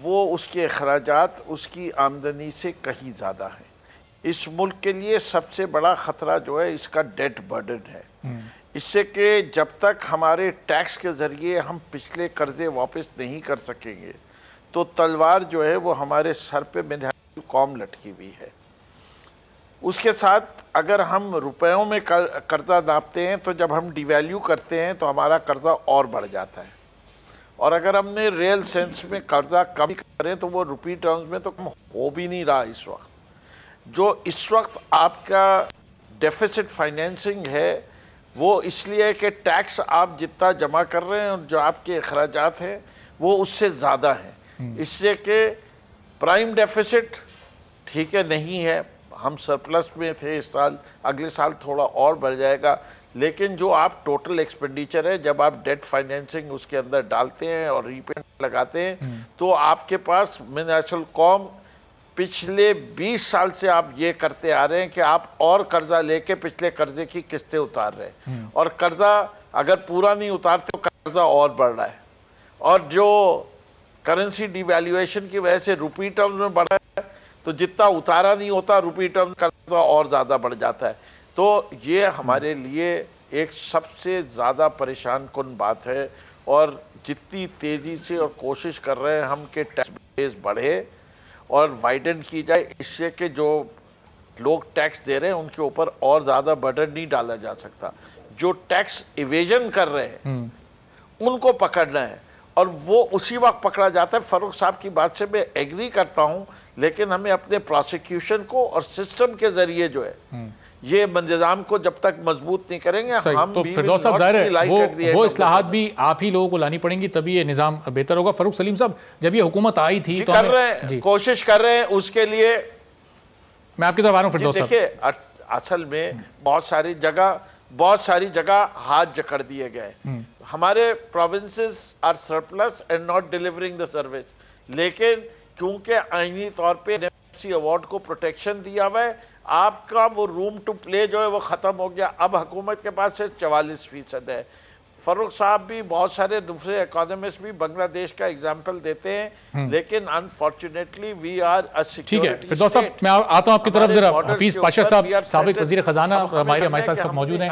वो उसके अखराजात उसकी आमदनी से कहीं ज़्यादा है। इस मुल्क के लिए सबसे बड़ा ख़तरा जो है इसका डेट बर्डन है। इससे कि जब तक हमारे टैक्स के ज़रिए हम पिछले कर्ज़े वापस नहीं कर सकेंगे तो तलवार जो है वो हमारे सर पे मेरी कौम लटकी हुई है। उसके साथ अगर हम रुपयों में कर्जा नापते हैं तो जब हम डिवैल्यू करते हैं तो हमारा कर्जा और बढ़ जाता है, और अगर हमने रियल सेंस में कर्जा कम करें तो वो रुपी टर्म्स में तो कम हो भी नहीं रहा। इस वक्त आपका डेफिसिट फाइनेंसिंग है वो इसलिए कि टैक्स आप जितना जमा कर रहे हैं और जो आपके अखराजात हैं वो उससे ज़्यादा हैं। इससे कि प्राइम डेफिसिट ठीक है नहीं है, हम सरप्लस में थे इस साल, अगले साल थोड़ा और बढ़ जाएगा, लेकिन जो आप टोटल एक्सपेंडिचर है जब आप डेट फाइनेंसिंग उसके अंदर डालते हैं और रीपेमेंट लगाते हैं तो आपके पास नेशनल कॉम पिछले 20 साल से आप ये करते आ रहे हैं कि आप और कर्जा लेके पिछले कर्जे की किस्तें उतार रहे हैं, और कर्जा अगर पूरा नहीं उतारते तो कर्जा और बढ़ रहा है, और जो करेंसी डिवैल्यूएशन की वजह से रुपी टर्म्स में बढ़ा है तो जितना उतारा नहीं होता रुपी टर्म्स कर्जा और ज़्यादा बढ़ जाता है। तो ये हमारे लिए एक सबसे ज़्यादा परेशान कुन बात है, और जितनी तेज़ी से और कोशिश कर रहे हैं हम कि टैक्स बेस बढ़े और वाइडन की जाए, इससे कि जो लोग टैक्स दे रहे हैं उनके ऊपर और ज़्यादा बर्डन नहीं डाला जा सकता। जो टैक्स इवेजन कर रहे हैं उनको पकड़ना है, और वो उसी वक्त पकड़ा जाता है। फारूक साहब की बात से मैं एग्री करता हूँ, लेकिन हमें अपने प्रोसिक्यूशन को और सिस्टम के जरिए जो है ये इंतजाम को जब तक मजबूत नहीं करेंगे हम तो फिरदौस साहब ज़ाहिर है वो इस्लाहात भी आप ही लोगों को लानी पड़ेंगी, तभी ये निज़ाम बेहतर होगा। फारूक सलीम साहब, जब ये हुकूमत आई थी तो कर रहे हैं, कोशिश कर रहे हैं, उसके लिए मैं आपकी तरफ आ रहा हूँ फिरदौस साहब। देखिए, असल में बहुत सारी जगह हाथ जकड़ दिए गए। हमारे provinces are surplus and not delivering the service, लेकिन क्योंकि आईनी तौर पे एनएफसी अवार्ड को प्रोटेक्शन दिया हुआ है, आपका वो रूम टू प्ले जो है वो ख़त्म हो गया। अब हुकूमत के पास सिर्फ 44% है। फारूक साहब भी, बहुत सारे दूसरे इकोनॉमिस्ट भी बांग्लादेश का एग्जाम्पल देते हैं, लेकिन unfortunately we are a security. ठीक है फिरदौस साहब, मैं आता हूँ आपकी तरफ जरा। हफीज़ पाशा साहब, साबिक वज़ीर ख़जाना हमारे साथ मौजूद हैं।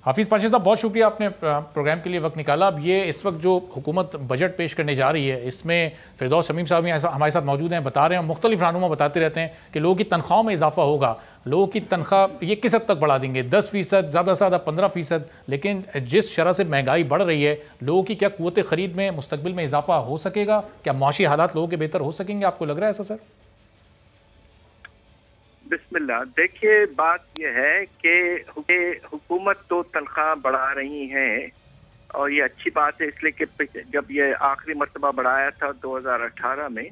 हफीज़ पाशा साहब, बहुत शुक्रिया, आपने प्रोग्राम के लिए वक्त निकाला। अब ये इस वक्त जो हुकूमत बजट पेश करने जा रही है, इसमें फिरदौस शमीम साहब हमारे साथ मौजूद हैं, बता रहे हैं, मुख्तलिफ रहनुमा बताते रहते हैं कि लोगों की तनख्वाहों में इजाफा होगा। लोगों की तनख्वाह ये किस हद तक बढ़ा देंगे? 10%, ज़्यादा से ज़्यादा 15%। लेकिन जिस शरह से महंगाई बढ़ रही है, लोगों की क्या क़ुव्वत ख़रीद में मुस्तकबिल में इजाफा हो सकेगा? क्या मुआशी हालात लोगों के बेहतर हो सकेंगे? आपको लग रहा है ऐसा सर? बिस्मिल्लाह, देखिए बात यह है कि हुकूमत तो तनख्वाह बढ़ा रही है, और ये अच्छी बात है, इसलिए कि जब ये आखिरी मरतबा बढ़ाया था 2018 में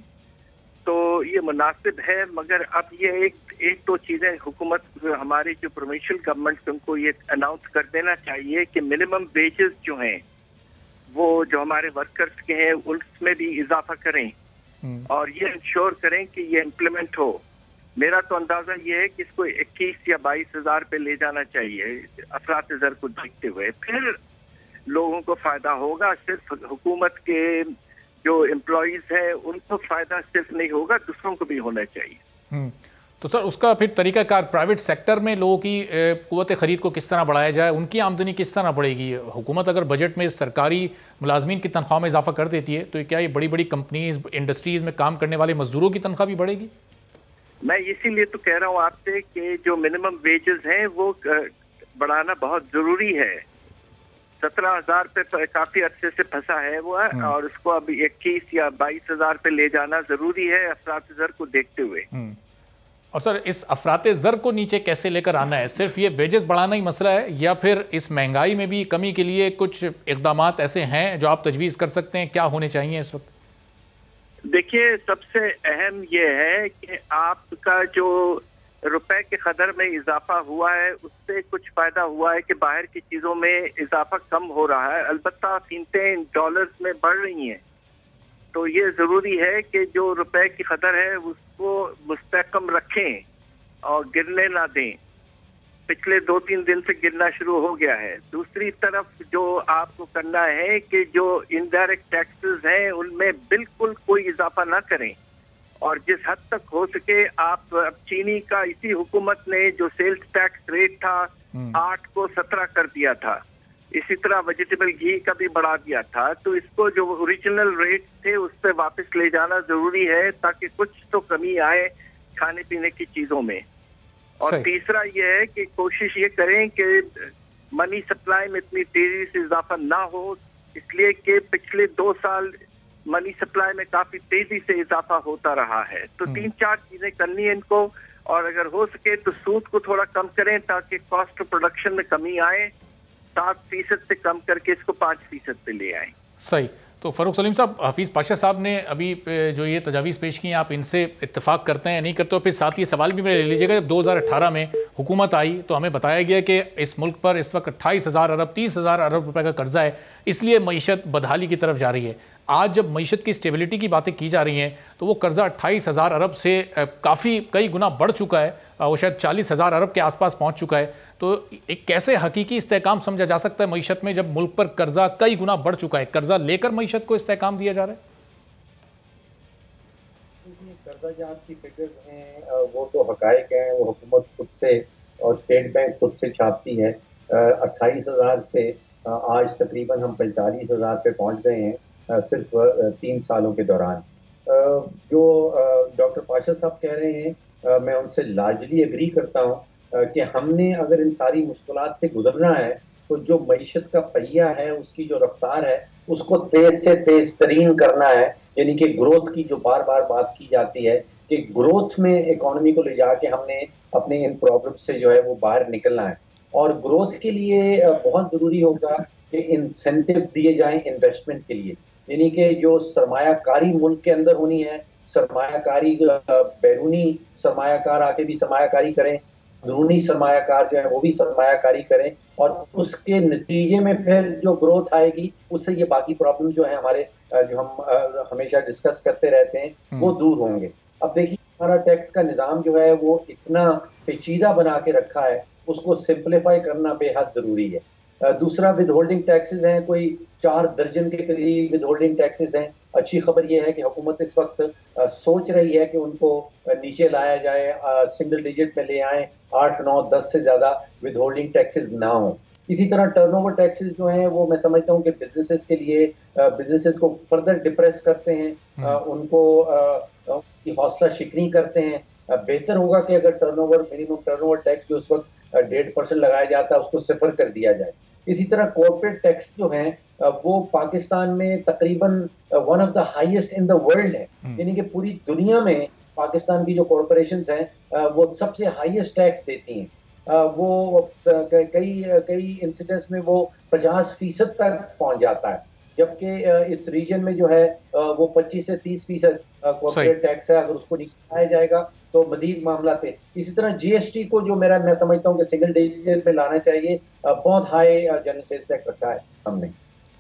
तो ये मुनासिब है। मगर अब ये एक तो चीज़ें हुकूमत, हमारी जो प्रोविंशियल गवर्नमेंट, उनको ये अनाउंस कर देना चाहिए कि मिनिमम वेजेस जो हैं वो जो हमारे वर्कर्स के हैं उसमें भी इजाफा करें, और ये इंश्योर करें कि ये इम्प्लीमेंट हो। मेरा तो अंदाज़ा ये है कि इसको 21 या 22 हज़ार पे ले जाना चाहिए अफरात ज़र को देखते हुए, फिर लोगों को फ़ायदा होगा। सिर्फ हुकूमत के जो एम्प्लॉयज़ हैं उनको फ़ायदा सिर्फ नहीं होगा, दूसरों को भी होना चाहिए। तो तो सर उसका फिर तरीकाकार प्राइवेट सेक्टर में लोगों की कुव्वत खरीद को किस तरह बढ़ाया जाए, उनकी आमदनी किस तरह बढ़ेगी? हुकूमत अगर बजट में सरकारी मुलाजमीन की तनख्वाह में इजाफा कर देती है तो क्या ये बड़ी बड़ी कंपनीज इंडस्ट्रीज़ में काम करने वाले मजदूरों की तनख्वाह भी बढ़ेगी? मैं इसीलिए तो कह रहा हूँ आपसे कि जो मिनिमम वेजेस हैं वो बढ़ाना बहुत ज़रूरी है। 17,000 पे काफ़ी अरसे से फंसा है वो है, और उसको अब 21 या 22,000 पे ले जाना ज़रूरी है अफरात ज़र को देखते हुए। और सर इस अफराते ज़र को नीचे कैसे लेकर आना है? सिर्फ ये वेजेस बढ़ाना ही मसला है या फिर इस महंगाई में भी कमी के लिए कुछ इक़दामात ऐसे हैं जो आप तजवीज़ कर सकते हैं? क्या होने चाहिए इस वक्त? देखिए, सबसे अहम ये है कि आपका जो रुपए के कदर में इजाफा हुआ है उससे कुछ फायदा हुआ है कि बाहर की चीजों में इजाफा कम हो रहा है, अलबत्ता कीमतें डॉलर्स में बढ़ रही हैं। तो ये जरूरी है कि जो रुपए की कदर है उसको मुस्तहकम रखें और गिरने ना दें। पिछले 2-3 दिन से गिरना शुरू हो गया है। दूसरी तरफ जो आपको करना है कि जो इनडायरेक्ट टैक्सेस हैं उनमें बिल्कुल कोई इजाफा ना करें, और जिस हद तक हो सके आप अब चीनी का इसी हुकूमत ने जो सेल्स टैक्स रेट था 8 को 17 कर दिया था, इसी तरह वेजिटेबल घी का भी बढ़ा दिया था। तो इसको जो ओरिजिनल रेट थे उस पर वापस ले जाना जरूरी है ताकि कुछ तो कमी आए खाने पीने की चीजों में। और तीसरा ये है कि कोशिश ये करें कि मनी सप्लाई में इतनी तेजी से इजाफा ना हो, इसलिए कि पिछले 2 साल मनी सप्लाई में काफी तेजी से इजाफा होता रहा है। तो 3-4 चीजें करनी है इनको, और अगर हो सके तो सूद को थोड़ा कम करें ताकि कॉस्ट ऑफ प्रोडक्शन में कमी आए। 7% से कम करके इसको 5% पे ले आए। सही। तो फ़ारूक सलीम साहब, हफीज़ पाशा साहब ने अभी जो ये तजावीज़ पेश की हैं, आप इनसे इत्तेफाक करते हैं नहीं करते हो? फिर साथ ही सवाल भी मेरे ले लीजिएगा। जब 2018 में हुकूमत आई तो हमें बताया गया कि इस मुल्क पर इस वक्त 28,000 अरब 30,000 अरब रुपए का कर्जा है, इसलिए मईशत बदहाली की तरफ जा रही है। आज जब मईशत की स्टेबिलिटी की बातें की जा रही हैं तो वो कर्जा 28,000 अरब से काफ़ी कई गुना बढ़ चुका है, वो शायद 40,000 अरब के आसपास पहुंच चुका है। तो एक कैसे हकीकी इस्तेहकाम समझा जा सकता है मईशत में जब मुल्क पर कर्जा कई गुना बढ़ चुका है? कर्जा लेकर मईशत को इस्तेहकाम दिया जा रहा है? कर्जा जो आपकी फिगर्स हैं वो तो हकायक हैं, वो हुकूमत खुद से और स्टेट बैंक खुद से छापती है। 28,000 से आज तकरीबन हम 45,000 पे पहुंच गए हैं सिर्फ 3 सालों के दौरान। जो डॉक्टर पाशा साहब कह रहे हैं मैं उनसे लार्जली एग्री करता हूँ कि हमने अगर इन सारी मुश्किलात से गुजरना है तो जो मईशत का पहिया है उसकी जो रफ्तार है उसको तेज से तेज तरीन करना है। यानी कि ग्रोथ की जो बार बार बात की जाती है कि ग्रोथ में इकोनॉमी को ले जाके हमने अपने इन प्रॉब्लम से जो है वो बाहर निकलना है। और ग्रोथ के लिए बहुत ज़रूरी होगा कि इंसेंटिव दिए जाएं इन्वेस्टमेंट के लिए, यानी कि जो सरमायाकारी मुल्क के अंदर होनी है, सरमायाकारी बैरूनी सरमायाकार आके भी सरमायाकारी करें, अंदरूनी सरमायाकार जो है वो भी सरमायाकारी करें, और उसके नतीजे में फिर जो ग्रोथ आएगी उससे ये बाकी प्रॉब्लम जो है हमारे जो हम हमेशा डिस्कस करते रहते हैं वो दूर होंगे। अब देखिए हमारा टैक्स का निज़ाम जो है वो इतना पेचीदा बना के रखा है, उसको सिंप्लीफाई करना बेहद ज़रूरी है। दूसरा विद होल्डिंग टैक्सेस हैं, कोई 4 दर्जन के करीब विद होल्डिंग टैक्सेस हैं। अच्छी खबर यह है कि हुकूमत इस वक्त सोच रही है कि उनको नीचे लाया जाए, सिंगल डिजिट में ले आए, 8, 9, 10 से ज़्यादा विद होल्डिंग टैक्सेस ना हो। इसी तरह टर्नओवर टैक्सेस जो हैं वो मैं समझता हूँ कि बिजनेसेस के लिए बिजनेसेस को फर्दर डिप्रेस करते हैं, उनको उनकी हौसला शिकनी करते हैं। बेहतर होगा कि अगर मिनिमम टर्नओवर टैक्स जो उस वक्त 1.5% लगाया जाता है उसको 0 कर दिया जाए। इसी तरह कॉर्पोरेट टैक्स जो है वो पाकिस्तान में तकरीबन one of the highest in the world है, यानी कि पूरी दुनिया में पाकिस्तान की जो कॉर्पोरेशंस हैं वो सबसे हाईएस्ट टैक्स देती हैं। वो कई इंसिडेंट्स में वो 50% तक पहुंच जाता है, जबकि इस रीजन में जो है वो 25 से 30% कॉर्पोरेट टैक्स है। अगर उसको नीचे लाया जाएगा तो मजीद मामला थे। इसी तरह जीएसटी को जो मैं समझता हूँ कि सिंगल डिजिट में लाना चाहिए। बहुत हाई जनरल सेल्स टैक्स रखा है हमने।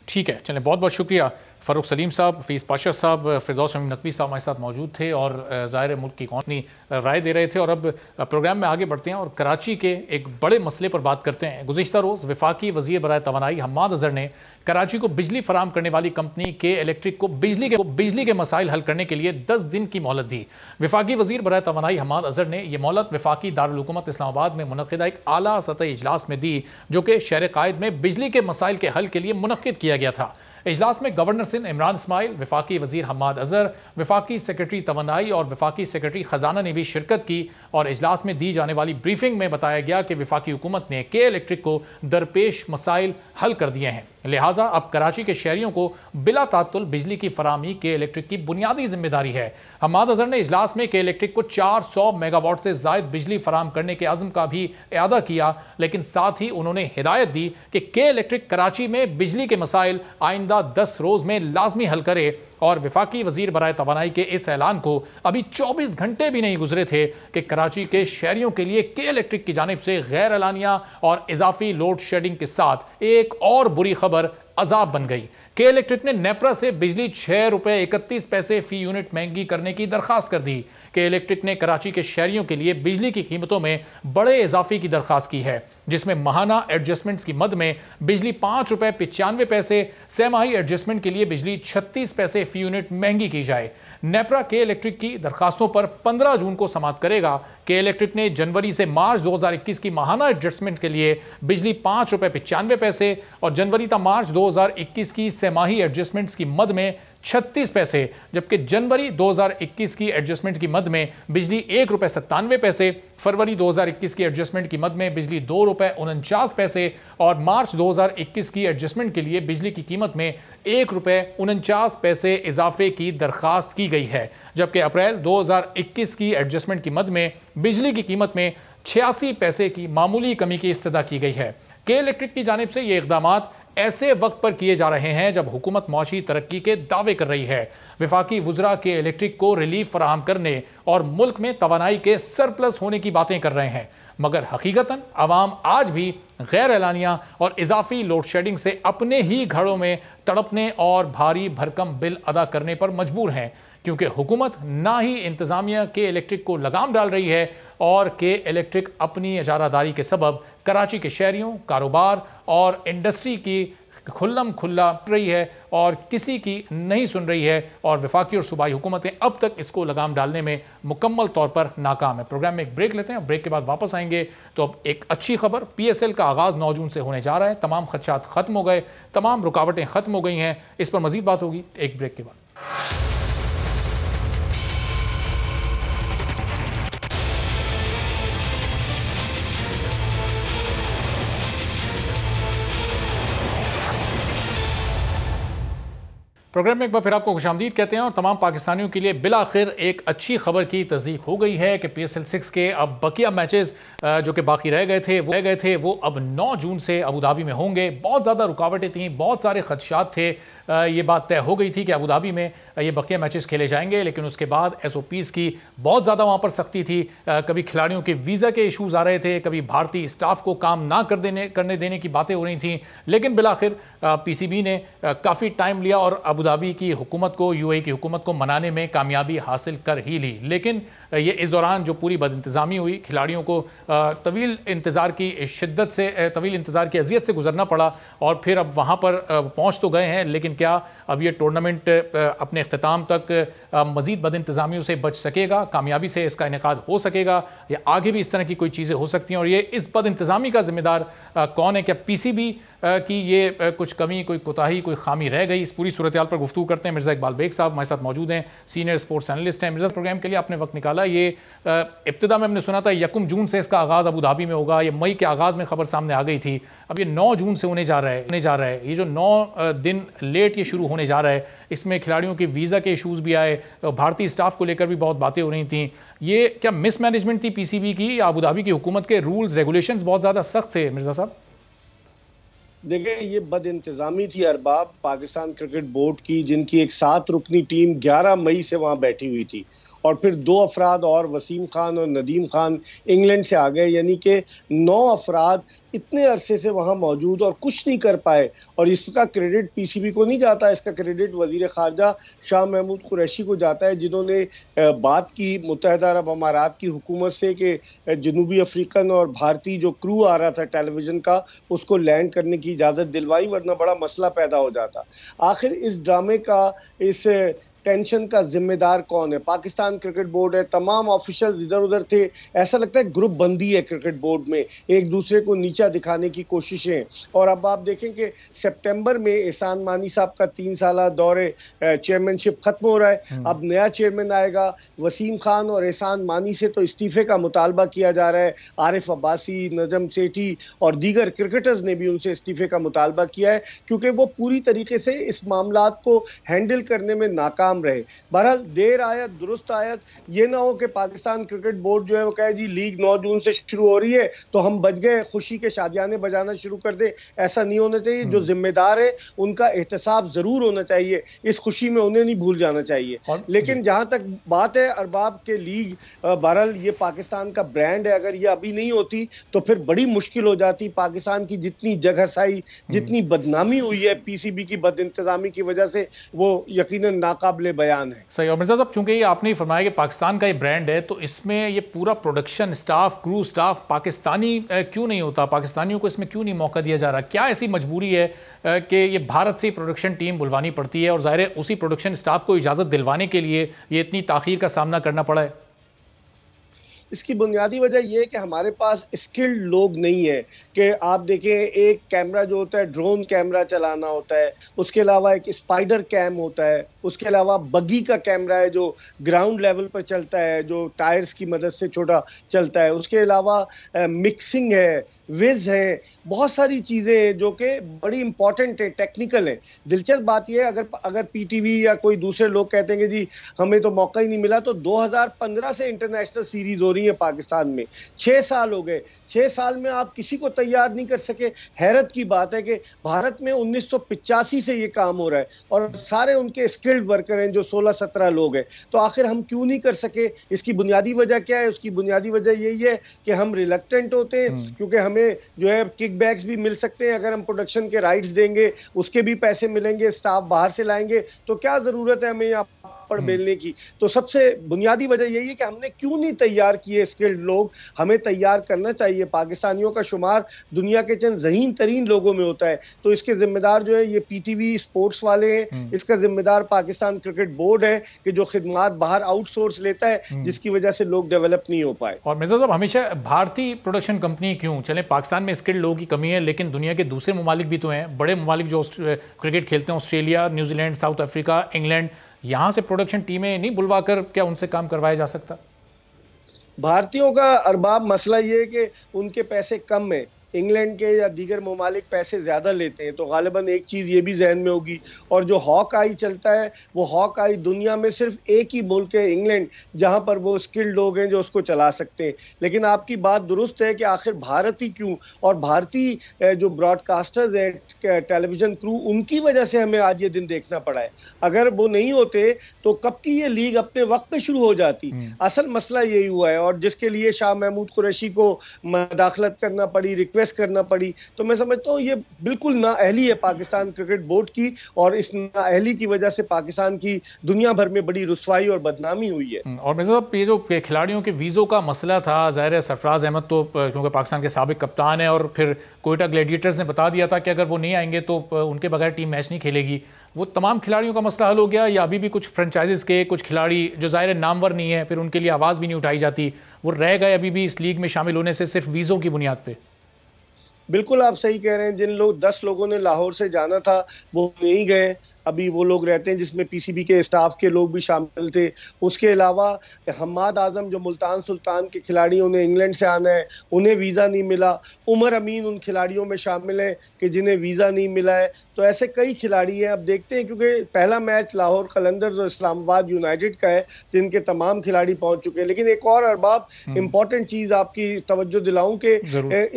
ठीक है, चलें, बहुत बहुत शुक्रिया। फ़ारूक सलीम साहब, फीस पाशा साहब, फिरदौस शमीम नकवी साहब हमारे साथ मौजूद थे और ज़ाहिर मुल्क की कौमी राय दे रहे थे। और अब प्रोग्राम में आगे बढ़ते हैं और कराची के एक बड़े मसले पर बात करते हैं। गुज़िश्ता रोज़ वफाकी वज़ीर बराए तवानाई हम्माद अज़हर ने कराची को बिजली फराम करने वाली कंपनी के इलेक्ट्रिक को बिजली के मसाइल हल करने के लिए 10 दिन की मोहलत दी। वफाकी वज़ीर बराए तवानाई हम्माद अज़हर ने यह मोहलत वफाकी दारुल हुकूमत इस्लामाबाद में मुनक़िदा एक आला सतही इजलास में दी, जो कि शहर कायद में बिजली के मसाइल के हल के लिए मुनक़िद किया गया था। इजलास में गवर्नर सिंध इमरान इस्माइल, वफाकी वज़ीर हम्माद अज़हर, वफाकी सेक्रेटरी तवानाई और वफाकी सेक्रेटरी ख़जाना ने भी शिरकत की। और इजलास में दी जाने वाली ब्रीफिंग में बताया गया कि वफाकी हुकूमत ने के इलेक्ट्रिक को दरपेश मसाइल हल कर दिए हैं, लिहाजा अब कराची के शहरियों को बिला तात्तुल बिजली की फराहमी के इलेक्ट्रिक की बुनियादी जिम्मेदारी है। हम्माद अज़हर ने इजलास में के इलेक्ट्रिक को 400 मेगावाट से ज़ायद बिजली फराम करने के अज़्म का भी इआदा किया, लेकिन साथ ही उन्होंने हिदायत दी कि के इलेक्ट्रिक कराची में बिजली के मसाइल आइंदा 10 रोज़ में लाजमी हल करे। और वफाकी वज़ीर बराए तवानाई के इस ऐलान को अभी 24 घंटे भी नहीं गुजरे थे कि कराची के शहरियों के लिए के इलेक्ट्रिक की जानिब से गैर एलानिया और इजाफी लोड शेडिंग के साथ एक और बुरी खबर अजाब बन गई। के इलेक्ट्रिक ने नेपरा से बिजली 6 रुपये 31 पैसे फी यूनिट महंगी करने की दरखास्त कर दी। के इलेक्ट्रिक ने कराची के शहरियों के लिए बिजली की कीमतों में बड़े इजाफे की दरखास्त की है, जिसमें माहाना एडजस्टमेंट्स की मद में बिजली 5 रुपये 95 पैसे, सहमाही एडजस्टमेंट के लिए बिजली 36 पैसे फी यूनिट महंगी की जाए। नेपरा के इलेक्ट्रिक की दरखास्तों पर 15 जून को समाअत करेगा। के इलेक्ट्रिक ने जनवरी से मार्च 2021 की माहाना एडजस्टमेंट के लिए बिजली 5 रुपये 95 पैसे और जनवरी तक मार्च 2021 की सहमाही एडजस्टमेंट्स की मद में 36 पैसे, जबकि जनवरी 2021 की एडजस्टमेंट की मद में बिजली 1 रुपये 97 पैसे, फरवरी 2021 की एडजस्टमेंट की मद में बिजली 2 रुपये 49 पैसे और मार्च 2021 की एडजस्टमेंट के लिए बिजली की कीमत में 1 रुपये 49 पैसे इजाफे की दरखास्त की गई है। जबकि अप्रैल 2021 की एडजस्टमेंट की मद में बिजली की कीमत में 86 पैसे की मामूली कमी की इस्तदा की गई है। के इलेक्ट्रिक की जानिब से ये इक़दामात ऐसे वक्त पर किए जा रहे हैं जब हुकूमत मौशी तरक्की के दावे कर रही है। वफाकी वुज़रा के इलेक्ट्रिक को रिलीफ फराहम करने और मुल्क में तवानाई के सरप्लस होने की बातें कर रहे हैं, मगर हकीकतन आवाम आज भी गैर एलानिया और इजाफी लोड शेडिंग से अपने ही घरों में तड़पने और भारी भरकम बिल अदा करने पर मजबूर हैं, क्योंकि हुकूमत ना ही इंतज़ामिया के इलेक्ट्रिक को लगाम डाल रही है और के इलेक्ट्रिक अपनी इजारादारी के सबब कराची के शहरियों, कारोबार और इंडस्ट्री की खुल्लम खुल्ला रही है और किसी की नहीं सुन रही है। और वफाकी और सूबाई हुकूमतें अब तक इसको लगाम डालने में मुकम्मल तौर पर नाकाम है। प्रोग्राम में एक ब्रेक लेते हैं और ब्रेक के बाद वापस आएंगे। तो अब एक अच्छी खबर, PSL का आगाज़ 9 जून से होने जा रहा है। तमाम खदशात ख़त्म हो गए, तमाम रुकावटें ख़त्म हो गई हैं। इस पर मज़ीद बात होगी एक ब्रेक के बाद। प्रोग्राम में एक बार फिर आपको खुशामदीद कहते हैं और तमाम पाकिस्तानियों के लिए बिलाखिर एक अच्छी खबर की तस्दीक हो गई है कि PSL 6 के अब बकिया मैचेस जो कि बाकी रह गए थे वो अब 9 जून से अबू धाबी में होंगे। बहुत ज़्यादा रुकावटें थीं, बहुत सारे खदशात थे। ये बात तय हो गई थी कि अबू धाबी में ये बकिया मैचेस खेले जाएंगे, लेकिन उसके बाद SOPs की बहुत ज़्यादा वहाँ पर सख्ती थी। कभी खिलाड़ियों के वीज़ा के इशूज़ आ रहे थे, कभी भारतीय स्टाफ को काम ना करने देने की बातें हो रही थी, लेकिन बिलाखिर PCB ने काफ़ी टाइम लिया और अबू धाबी की हुकूमत को, UAE की हुकूमत को मनाने में कामयाबी हासिल कर ही ली। लेकिन ये इस दौरान जो पूरी बदइंतज़ामी हुई, खिलाड़ियों को तवील इंतज़ार की अज़ियत से गुजरना पड़ा और फिर अब वहाँ पर पहुँच तो गए हैं, लेकिन क्या अब ये टूर्नामेंट अपने अख्ताम तक मज़ीद बदइंतज़ामियों से बच सकेगा, कामयाबी से इसका इनेकाद हो सकेगा, या आगे भी इस तरह की कोई चीज़ें हो सकती हैं? और ये इस बदइंतज़ामी का ज़िम्मेदार कौन है? क्या PCB की ये कुछ कमी, कोई कोताही, कोई खामी रह गई? इस पूरी सूरत हाल पर गुफ्तगू करते हैं। मिर्ज़ा इकबाल बेग साहब हमारे साथ मौजूद हैं, सीनियर स्पोर्ट्स एनालिस्ट हैं। मिर्ज़ा, प्रोग्राम के लिए आपने वक्त निकाला। ये इब्तिदा में हमने सुना था 1 जून से इसका आगाज़ अबू धाबी में होगा, ये मई के आगाज़ में खबर सामने आ गई थी। अब ये 9 जून से होने जा रहा है। ये जो 9 दिन लेट ये शुरू होने जा रहा है, इसमें खिलाड़ियों के वीज़ा के इशूज़ भी आए, भारतीय स्टाफ को लेकर भी बहुत बातें हो रही थी। ये क्या मिसमैनेजमेंट थी PCB की, या अबू धाबी की हुकूमत के रूल्स रेगुलेशंस बहुत ज़्यादा सख्त थे? मिर्ज़ा साहब देखिए, ये बद इंतज़ामी थी अरबाब पाकिस्तान क्रिकेट बोर्ड की, जिनकी एक 7 रुकनी टीम 11 मई से वहां बैठी हुई थी और फिर 2 अफराद और वसीम खान और नदीम खान इंग्लैंड से आ गए, यानी कि 9 अफराद इतने अरसे से वहाँ मौजूद और कुछ नहीं कर पाए। और इसका क्रेडिट पीसीबी को नहीं जाता, इसका क्रेडिट वजीर खारजा शाह महमूद कुरैशी को जाता है, जिन्होंने बात की मुत्तहिदा अरब अमारात की हुकूमत से कि जनूबी अफ्रीकन और भारतीय जो क्रू आ रहा था टेलीविज़न का उसको लैंड करने की इजाज़त दिलवाई, वरना बड़ा मसला पैदा हो जाता। आखिर इस ड्रामे का, इस टेंशन का जिम्मेदार कौन है? पाकिस्तान क्रिकेट बोर्ड है। तमाम ऑफिशियल इधर उधर थे, ऐसा लगता है ग्रुप बंदी है क्रिकेट बोर्ड में, एक दूसरे को नीचा दिखाने की कोशिशें। और अब आप देखें कि सितंबर में एहसान मानी साहब का 3 साला दौरे चेयरमैनशिप खत्म हो रहा है। अब नया चेयरमैन आएगा। वसीम खान और एहसान मानी से तो इस्तीफे का मुतालबा किया जा रहा है। आरिफ अब्बासी, नजम सेठी और दीगर क्रिकेटर्स ने भी उनसे इस्तीफे का मुतालबा किया है, क्योंकि वो पूरी तरीके से इस मामलात को हैंडल करने में नाकाम रहे। बहरहाल देर आयत दुरुस्त आयत, ये ना हो कि पाकिस्तान क्रिकेट बोर्ड जो है वो कहे जी लीग 9 जून से शुरू हो रही है तो हम बच गए, खुशी के शादियाने बजाना शुरू कर दे। ऐसा नहीं होना चाहिए। जो जिम्मेदार है उनका एहतसाब जरूर होना चाहिए, इस खुशी में उन्हें नहीं भूल जाना चाहिए। लेकिन जहां तक बात है अरबाब के लीग, बहरहाल ये पाकिस्तान का ब्रांड है, अगर ये अभी नहीं होती तो फिर बड़ी मुश्किल हो जाती। पाकिस्तान की जितनी जगहसाई, जितनी बदनामी हुई है पीसीबी की बदइंतजामी की वजह से, वो यकीनन नाकाबिले बयान है। सही। और मिर्जा साहब, चूंकि ये आपने फरमाया कि पाकिस्तान का ये ब्रांड है, तो इसमें ये पूरा production staff, crew staff Pakistani क्यों नहीं होता? पाकिस्तानियों को इसमें क्यों नहीं मौका दिया जा रहा? क्या ऐसी मजबूरी है कि ये भारत से प्रोडक्शन टीम बुलवानी पड़ती है और ज़ाहिर है उसी प्रोडक्शन स्टाफ को इजाज़त दिलवाने के लिए ये इतनी ताख़ीर का सामना करना पड़ा है? इसकी बुनियादी वजह यह है कि हमारे पास स्किल्ड लोग नहीं है। कि आप देखें, एक कैमरा जो होता है ड्रोन कैमरा चलाना होता है, उसके अलावा एक स्पाइडर कैम होता है, उसके अलावा बग्गी का कैमरा है जो ग्राउंड लेवल पर चलता है, जो टायर्स की मदद से छोटा चलता है, उसके अलावा मिक्सिंग है, विज है, बहुत सारी चीज़ें हैं जो कि बड़ी इंपॉर्टेंट है, टेक्निकल है। दिलचस्प बात यह है, अगर पीटीवी या कोई दूसरे लोग कहते हैं कि जी हमें तो मौका ही नहीं मिला, तो 2015 से इंटरनेशनल सीरीज हो रही है पाकिस्तान में। 6 साल हो गए, 6 साल में आप किसी को तैयार नहीं कर सके। हैरत की बात है कि भारत में 1985 से ये काम हो रहा है और सारे उनके स्किल्ड वर्कर हैं जो 16-17 लोग हैं। तो आखिर हम क्यों नहीं कर सके? इसकी बुनियादी वजह क्या है? उसकी बुनियादी वजह यही है कि हम रिलक्टेंट होते हैं, क्योंकि हमें जो है किकबैक्स भी मिल सकते हैं। अगर हम प्रोडक्शन के राइट्स देंगे उसके भी पैसे मिलेंगे, स्टाफ बाहर से लाएंगे, तो क्या जरूरत है हमें यहाँ पर बेलने की? तो सबसे बुनियादी वजह यही है कि हमने क्यों नहीं तैयार किए स्किल्ड लोग। हमें तैयार करना चाहिए। पाकिस्तानियों का शुमार दुनिया के चंद ज़हीन तरीन लोगों में होता है, तो इसके जिम्मेदार जो है ये पीटीवी स्पोर्ट्स वाले हैं। इसका जिम्मेदार पाकिस्तान क्रिकेट बोर्ड है कि जो खिदमात बाहर आउटसोर्स लेता है, जिसकी वजह से लोग डेवलप नहीं हो पाए। और मिर्जा साहब, हमेशा भारतीय प्रोडक्शन कंपनी क्यों? चले पाकिस्तान में स्किल्ड लोगों की कमी है, लेकिन दुनिया के दूसरे ममालिक भी तो हैं, बड़े ममालिक जो क्रिकेट खेलते हैं, Australia, New Zealand, south Africa, England, यहाँ से प्रोडक्शन टीमें नहीं बुलवाकर क्या उनसे काम करवाया जा सकता? भारतीयों का अरबाब मसला ये है कि उनके पैसे कम है, इंग्लैंड के या दीगर ममालिक पैसे ज़्यादा लेते हैं, तो गालिबन एक चीज़ ये भी जहन में होगी। और जो हॉक आई चलता है, वो हॉक आई दुनिया में सिर्फ एक ही मुल्क है, इंग्लैंड, जहाँ पर वो स्किल्ड लोग हैं जो उसको चला सकते हैं। लेकिन आपकी बात दुरुस्त है कि आखिर भारत ही क्यों? और भारतीय जो ब्रॉडकास्टर्स हैं, टेलीविज़न क्रू, उनकी वजह से हमें आज ये दिन देखना पड़ा है। अगर वो नहीं होते तो कब की ये लीग अपने वक्त पे शुरू हो जाती। असल मसला यही हुआ है, और जिसके लिए शाह महमूद कुरैशी को मदाखलत करना पड़ी, रिक्वेस्ट करना पड़ी। तो मैं समझता हूँ ये बिल्कुल नाअहली है पाकिस्तान क्रिकेट बोर्ड की, और इस नाअहली की वजह से पाकिस्तान की दुनिया भर में बड़ी रुसवाई और बदनामी हुई है। और मिर्जा साहब, ये जो खिलाड़ियों के वीज़ों का मसला था, ज़ाहिर है सरफराज अहमद तो क्योंकि पाकिस्तान के साबिक कप्तान है, और फिर कोयटा ग्लैडिएटर्स ने बता दिया था कि अगर वो नहीं आएंगे तो उनके बगैर टीम मैच नहीं खेलेगी। वो तमाम खिलाड़ियों का मसला हल हो गया, या अभी भी कुछ फ्रेंचाइजीज के कुछ खिलाड़ी जो ज़ाहिर है नामवर नहीं है, फिर उनके लिए आवाज़ भी नहीं उठाई जाती, वो रह गए अभी भी इस लीग में शामिल होने से सिर्फ वीज़ों की बुनियाद पर? बिल्कुल आप सही कह रहे हैं। जिन लोग 10 लोगों ने लाहौर से जाना था वो नहीं गए। अभी वो लोग रहते हैं जिसमें पीसीबी के स्टाफ के लोग भी शामिल थे। उसके अलावा हम्माद आजम जो मुल्तान सुल्तान के खिलाड़ी, उन्हें इंग्लैंड से आना है, उन्हें वीज़ा नहीं मिला। उमर अमीन उन खिलाड़ियों में शामिल हैं कि जिन्हें वीज़ा नहीं मिला है। तो ऐसे कई खिलाड़ी हैं। अब देखते हैं, क्योंकि पहला मैच लाहौर कलंदर्स और इस्लामाबाद यूनाइटेड का है, जिनके तमाम खिलाड़ी पहुंच चुके हैं। लेकिन एक और अरबाब इंपॉर्टेंट चीज़ आपकी तवज्जो दिलाऊं कि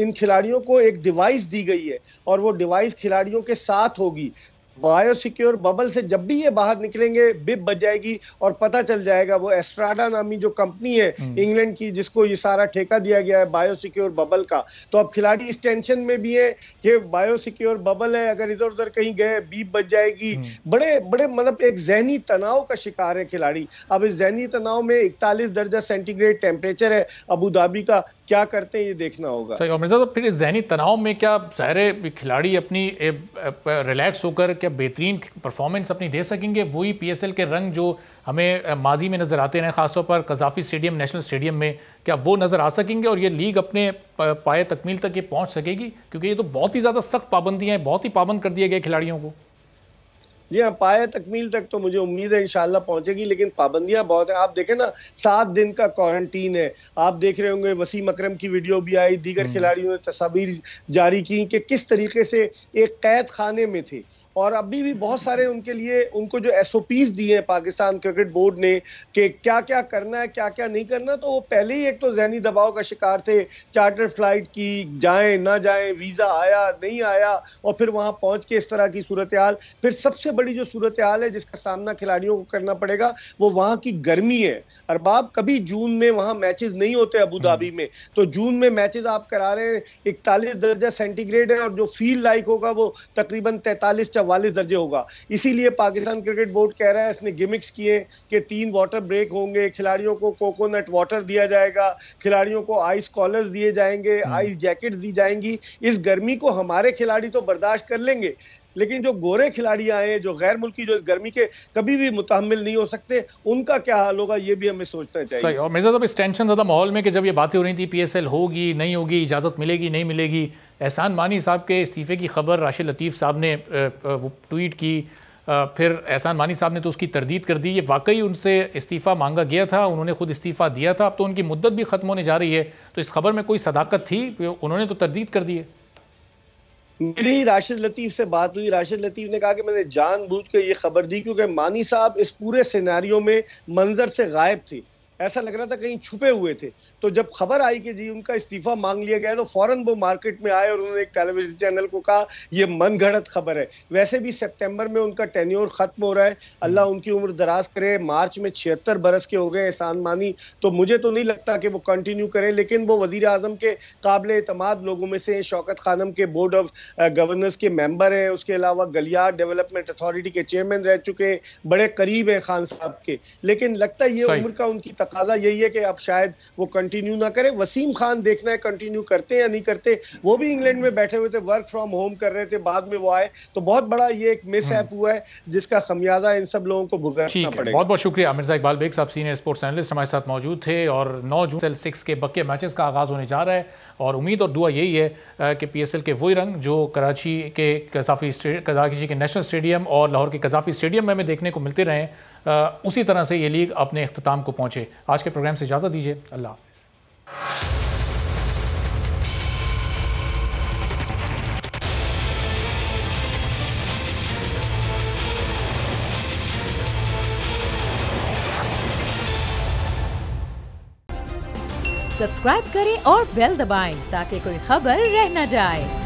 इन खिलाड़ियों को एक डिवाइस दी गई है, और वो डिवाइस खिलाड़ियों के साथ होगी। बायोसिक्योर बबल से जब भी ये बाहर निकलेंगे बिप बज जाएगी और पता चल जाएगा। वो एस्ट्राडा नामी जो कंपनी है इंग्लैंड की, जिसको ये सारा ठेका दिया गया है बायोसिक्योर बबल का, तो अब खिलाड़ी इस टेंशन में भी है कि बायोसिक्योर बबल है, अगर इधर उधर कहीं गए बीप बज जाएगी। बड़े बड़े मतलब एक जहनी तनाव का शिकार है खिलाड़ी। अब इस जहनी तनाव में 41 दर्जा सेंटीग्रेड टेम्परेचर है अबू धाबी का, क्या करते हैं ये देखना होगा। सही। और मिर्जा, तो फिर इस जहनी तनाव में क्या ज़ाहिर खिलाड़ी अपनी रिलैक्स होकर क्या बेहतरीन परफॉर्मेंस अपनी दे सकेंगे? वही PSL के रंग जो हमें माजी में नज़र आते हैं, ख़ासतौर पर कज़ाफ़ी स्टेडियम, नेशनल स्टेडियम में, क्या वो नज़र आ सकेंगे और ये लीग अपने पाए तकमील तक ये पहुँच सकेगी? क्योंकि ये तो बहुत ही ज़्यादा सख्त पाबंदियाँ हैं, बहुत ही पाबंद कर दिए गए खिलाड़ियों को। जी हाँ, पाए तकमील तक तो मुझे उम्मीद है इंशाल्लाह पहुंचेगी, लेकिन पाबंदियां बहुत है। आप देखें ना, 7 दिन का क्वारंटीन है। आप देख रहे होंगे वसीम अकरम की वीडियो भी आई, दीगर खिलाड़ियों ने तस्वीर जारी की कि किस तरीके से एक कैद खाने में थे। और अभी भी बहुत सारे उनके लिए, उनको जो SOPs दिए हैं पाकिस्तान क्रिकेट बोर्ड ने कि क्या क्या करना है क्या क्या नहीं करना, तो वो पहले ही एक तो जहनी दबाव का शिकार थे। चार्टर फ्लाइट की, जाएं ना जाएं, वीज़ा आया नहीं आया, और फिर वहां पहुंच के इस तरह की सूरत हाल। फिर सबसे बड़ी जो सूरत हाल है जिसका सामना खिलाड़ियों को करना पड़ेगा वो वहां की गर्मी है। अरबाब, कभी जून में वहां मैचेस नहीं होते अबू धाबी में, तो जून में मैचेस आप करा रहे हैं, 41 दर्जा सेंटीग्रेड है और जो फील लाइक होगा वो तकरीबन 43-44 दर्जे होगा। इसीलिए पाकिस्तान क्रिकेट बोर्ड कह रहा है, इसने गिमिक्स किए कि 3 वाटर ब्रेक होंगे, खिलाड़ियों को कोकोनट वाटर दिया जाएगा, खिलाड़ियों को आइस कॉलर्स दिए जाएंगे, आइस जैकेट्स दी जाएंगी। इस गर्मी को हमारे खिलाड़ी तो बर्दाश्त कर लेंगे, लेकिन जो गोरे खिलाड़ी आए हैं, जो गैर मुल्की, जो इस गर्मी के कभी भी मुतहम्मिल नहीं हो सकते, उनका क्या हाल होगा ये भी हमें सोचना चाहिए। सही। और मिर्जा, इस टेंशन ज़्यादा माहौल में कि जब ये बातें हो रही थी PSL होगी नहीं होगी, इजाज़त मिलेगी नहीं मिलेगी, एहसान मानी साहब के इस्तीफ़े की खबर राशिद लतीफ़ साहब ने वो ट्वीट की, फिर एहसान मानी साहब ने तो उसकी तरदीद कर दी। ये वाकई उनसे इस्तीफ़ा मांगा गया था, उन्होंने खुद इस्तीफ़ा दिया था, अब तो उनकी मुद्दत भी ख़त्म होने जा रही है, तो इस खबर में कोई सदाकत थी? उन्होंने तो तरदीद कर दी है। मेरी राशिद लतीफ़ से बात हुई, राशिद लतीफ़ ने कहा कि मैंने जानबूझ के ये खबर दी क्योंकि मानी साहब इस पूरे सिनेरियो में मंजर से गायब थे, ऐसा लग रहा था कहीं छुपे हुए थे। तो जब खबर आई कि जी उनका इस्तीफा मांग लिया गया, तो फौरन वो मार्केट में आए और उन्होंने एक टेलीविजन चैनल को कहा ये मनगढ़ंत खबर है। वैसे भी सितंबर में उनका टेन्योर खत्म हो रहा है, अल्लाह उनकी उम्र दराज करे। मार्च में 76 बरस के हो गए एहसान मानी, तो मुझे तो नहीं लगता कि वो कंटिन्यू करें, लेकिन वो वजीर आजम के काबिल एतमाद लोगों में से, शौकत खानम के बोर्ड ऑफ गवर्नर्स के मेंबर हैं, उसके अलावा गलियार डेवलपमेंट अथॉरिटी के चेयरमैन रह चुके, बड़े करीब हैं खान साहब के। लेकिन लगता है ये उम्र का उनकी तकाजा यही है कि अब शायद वो कंटिन्यू ना करें। वसीम खान देखना है कंटिन्यू करते हैं या नहीं करते, वो भी इंग्लैंड में बैठे हुए थे, वर्क फ्रॉम होम कर रहे थे, बाद में वो आए, तो बहुत बड़ा ये एक मिसहैप हुआ है जिसका खमियाजा इन सब लोगों को भुगतना पड़ेगा। बहुत बहुत शुक्रिया मिर्जा इकबाल बेग साहब, सीनियर स्पोर्ट्स एनालिस्ट हमारे साथ मौजूद थे। और 9 जून से 6 के बकिया मैचेस का आगाज़ होने जा रहा है और उम्मीद और दुआ यही है कि PSL के वही रंग जो कराची के कराची के नेशनल स्टेडियम और लाहौर के कज़ाफ़ी स्टेडियम में हमें देखने को मिलते रहें, उसी तरह से ये लीग अपने इख्तिताम को पहुँचे। आज के प्रोग्राम से इजाज़त दीजिए, अल्लाह हाफ़िज़। सब्सक्राइब करें और बेल दबाएं ताकि कोई खबर रह न जाए।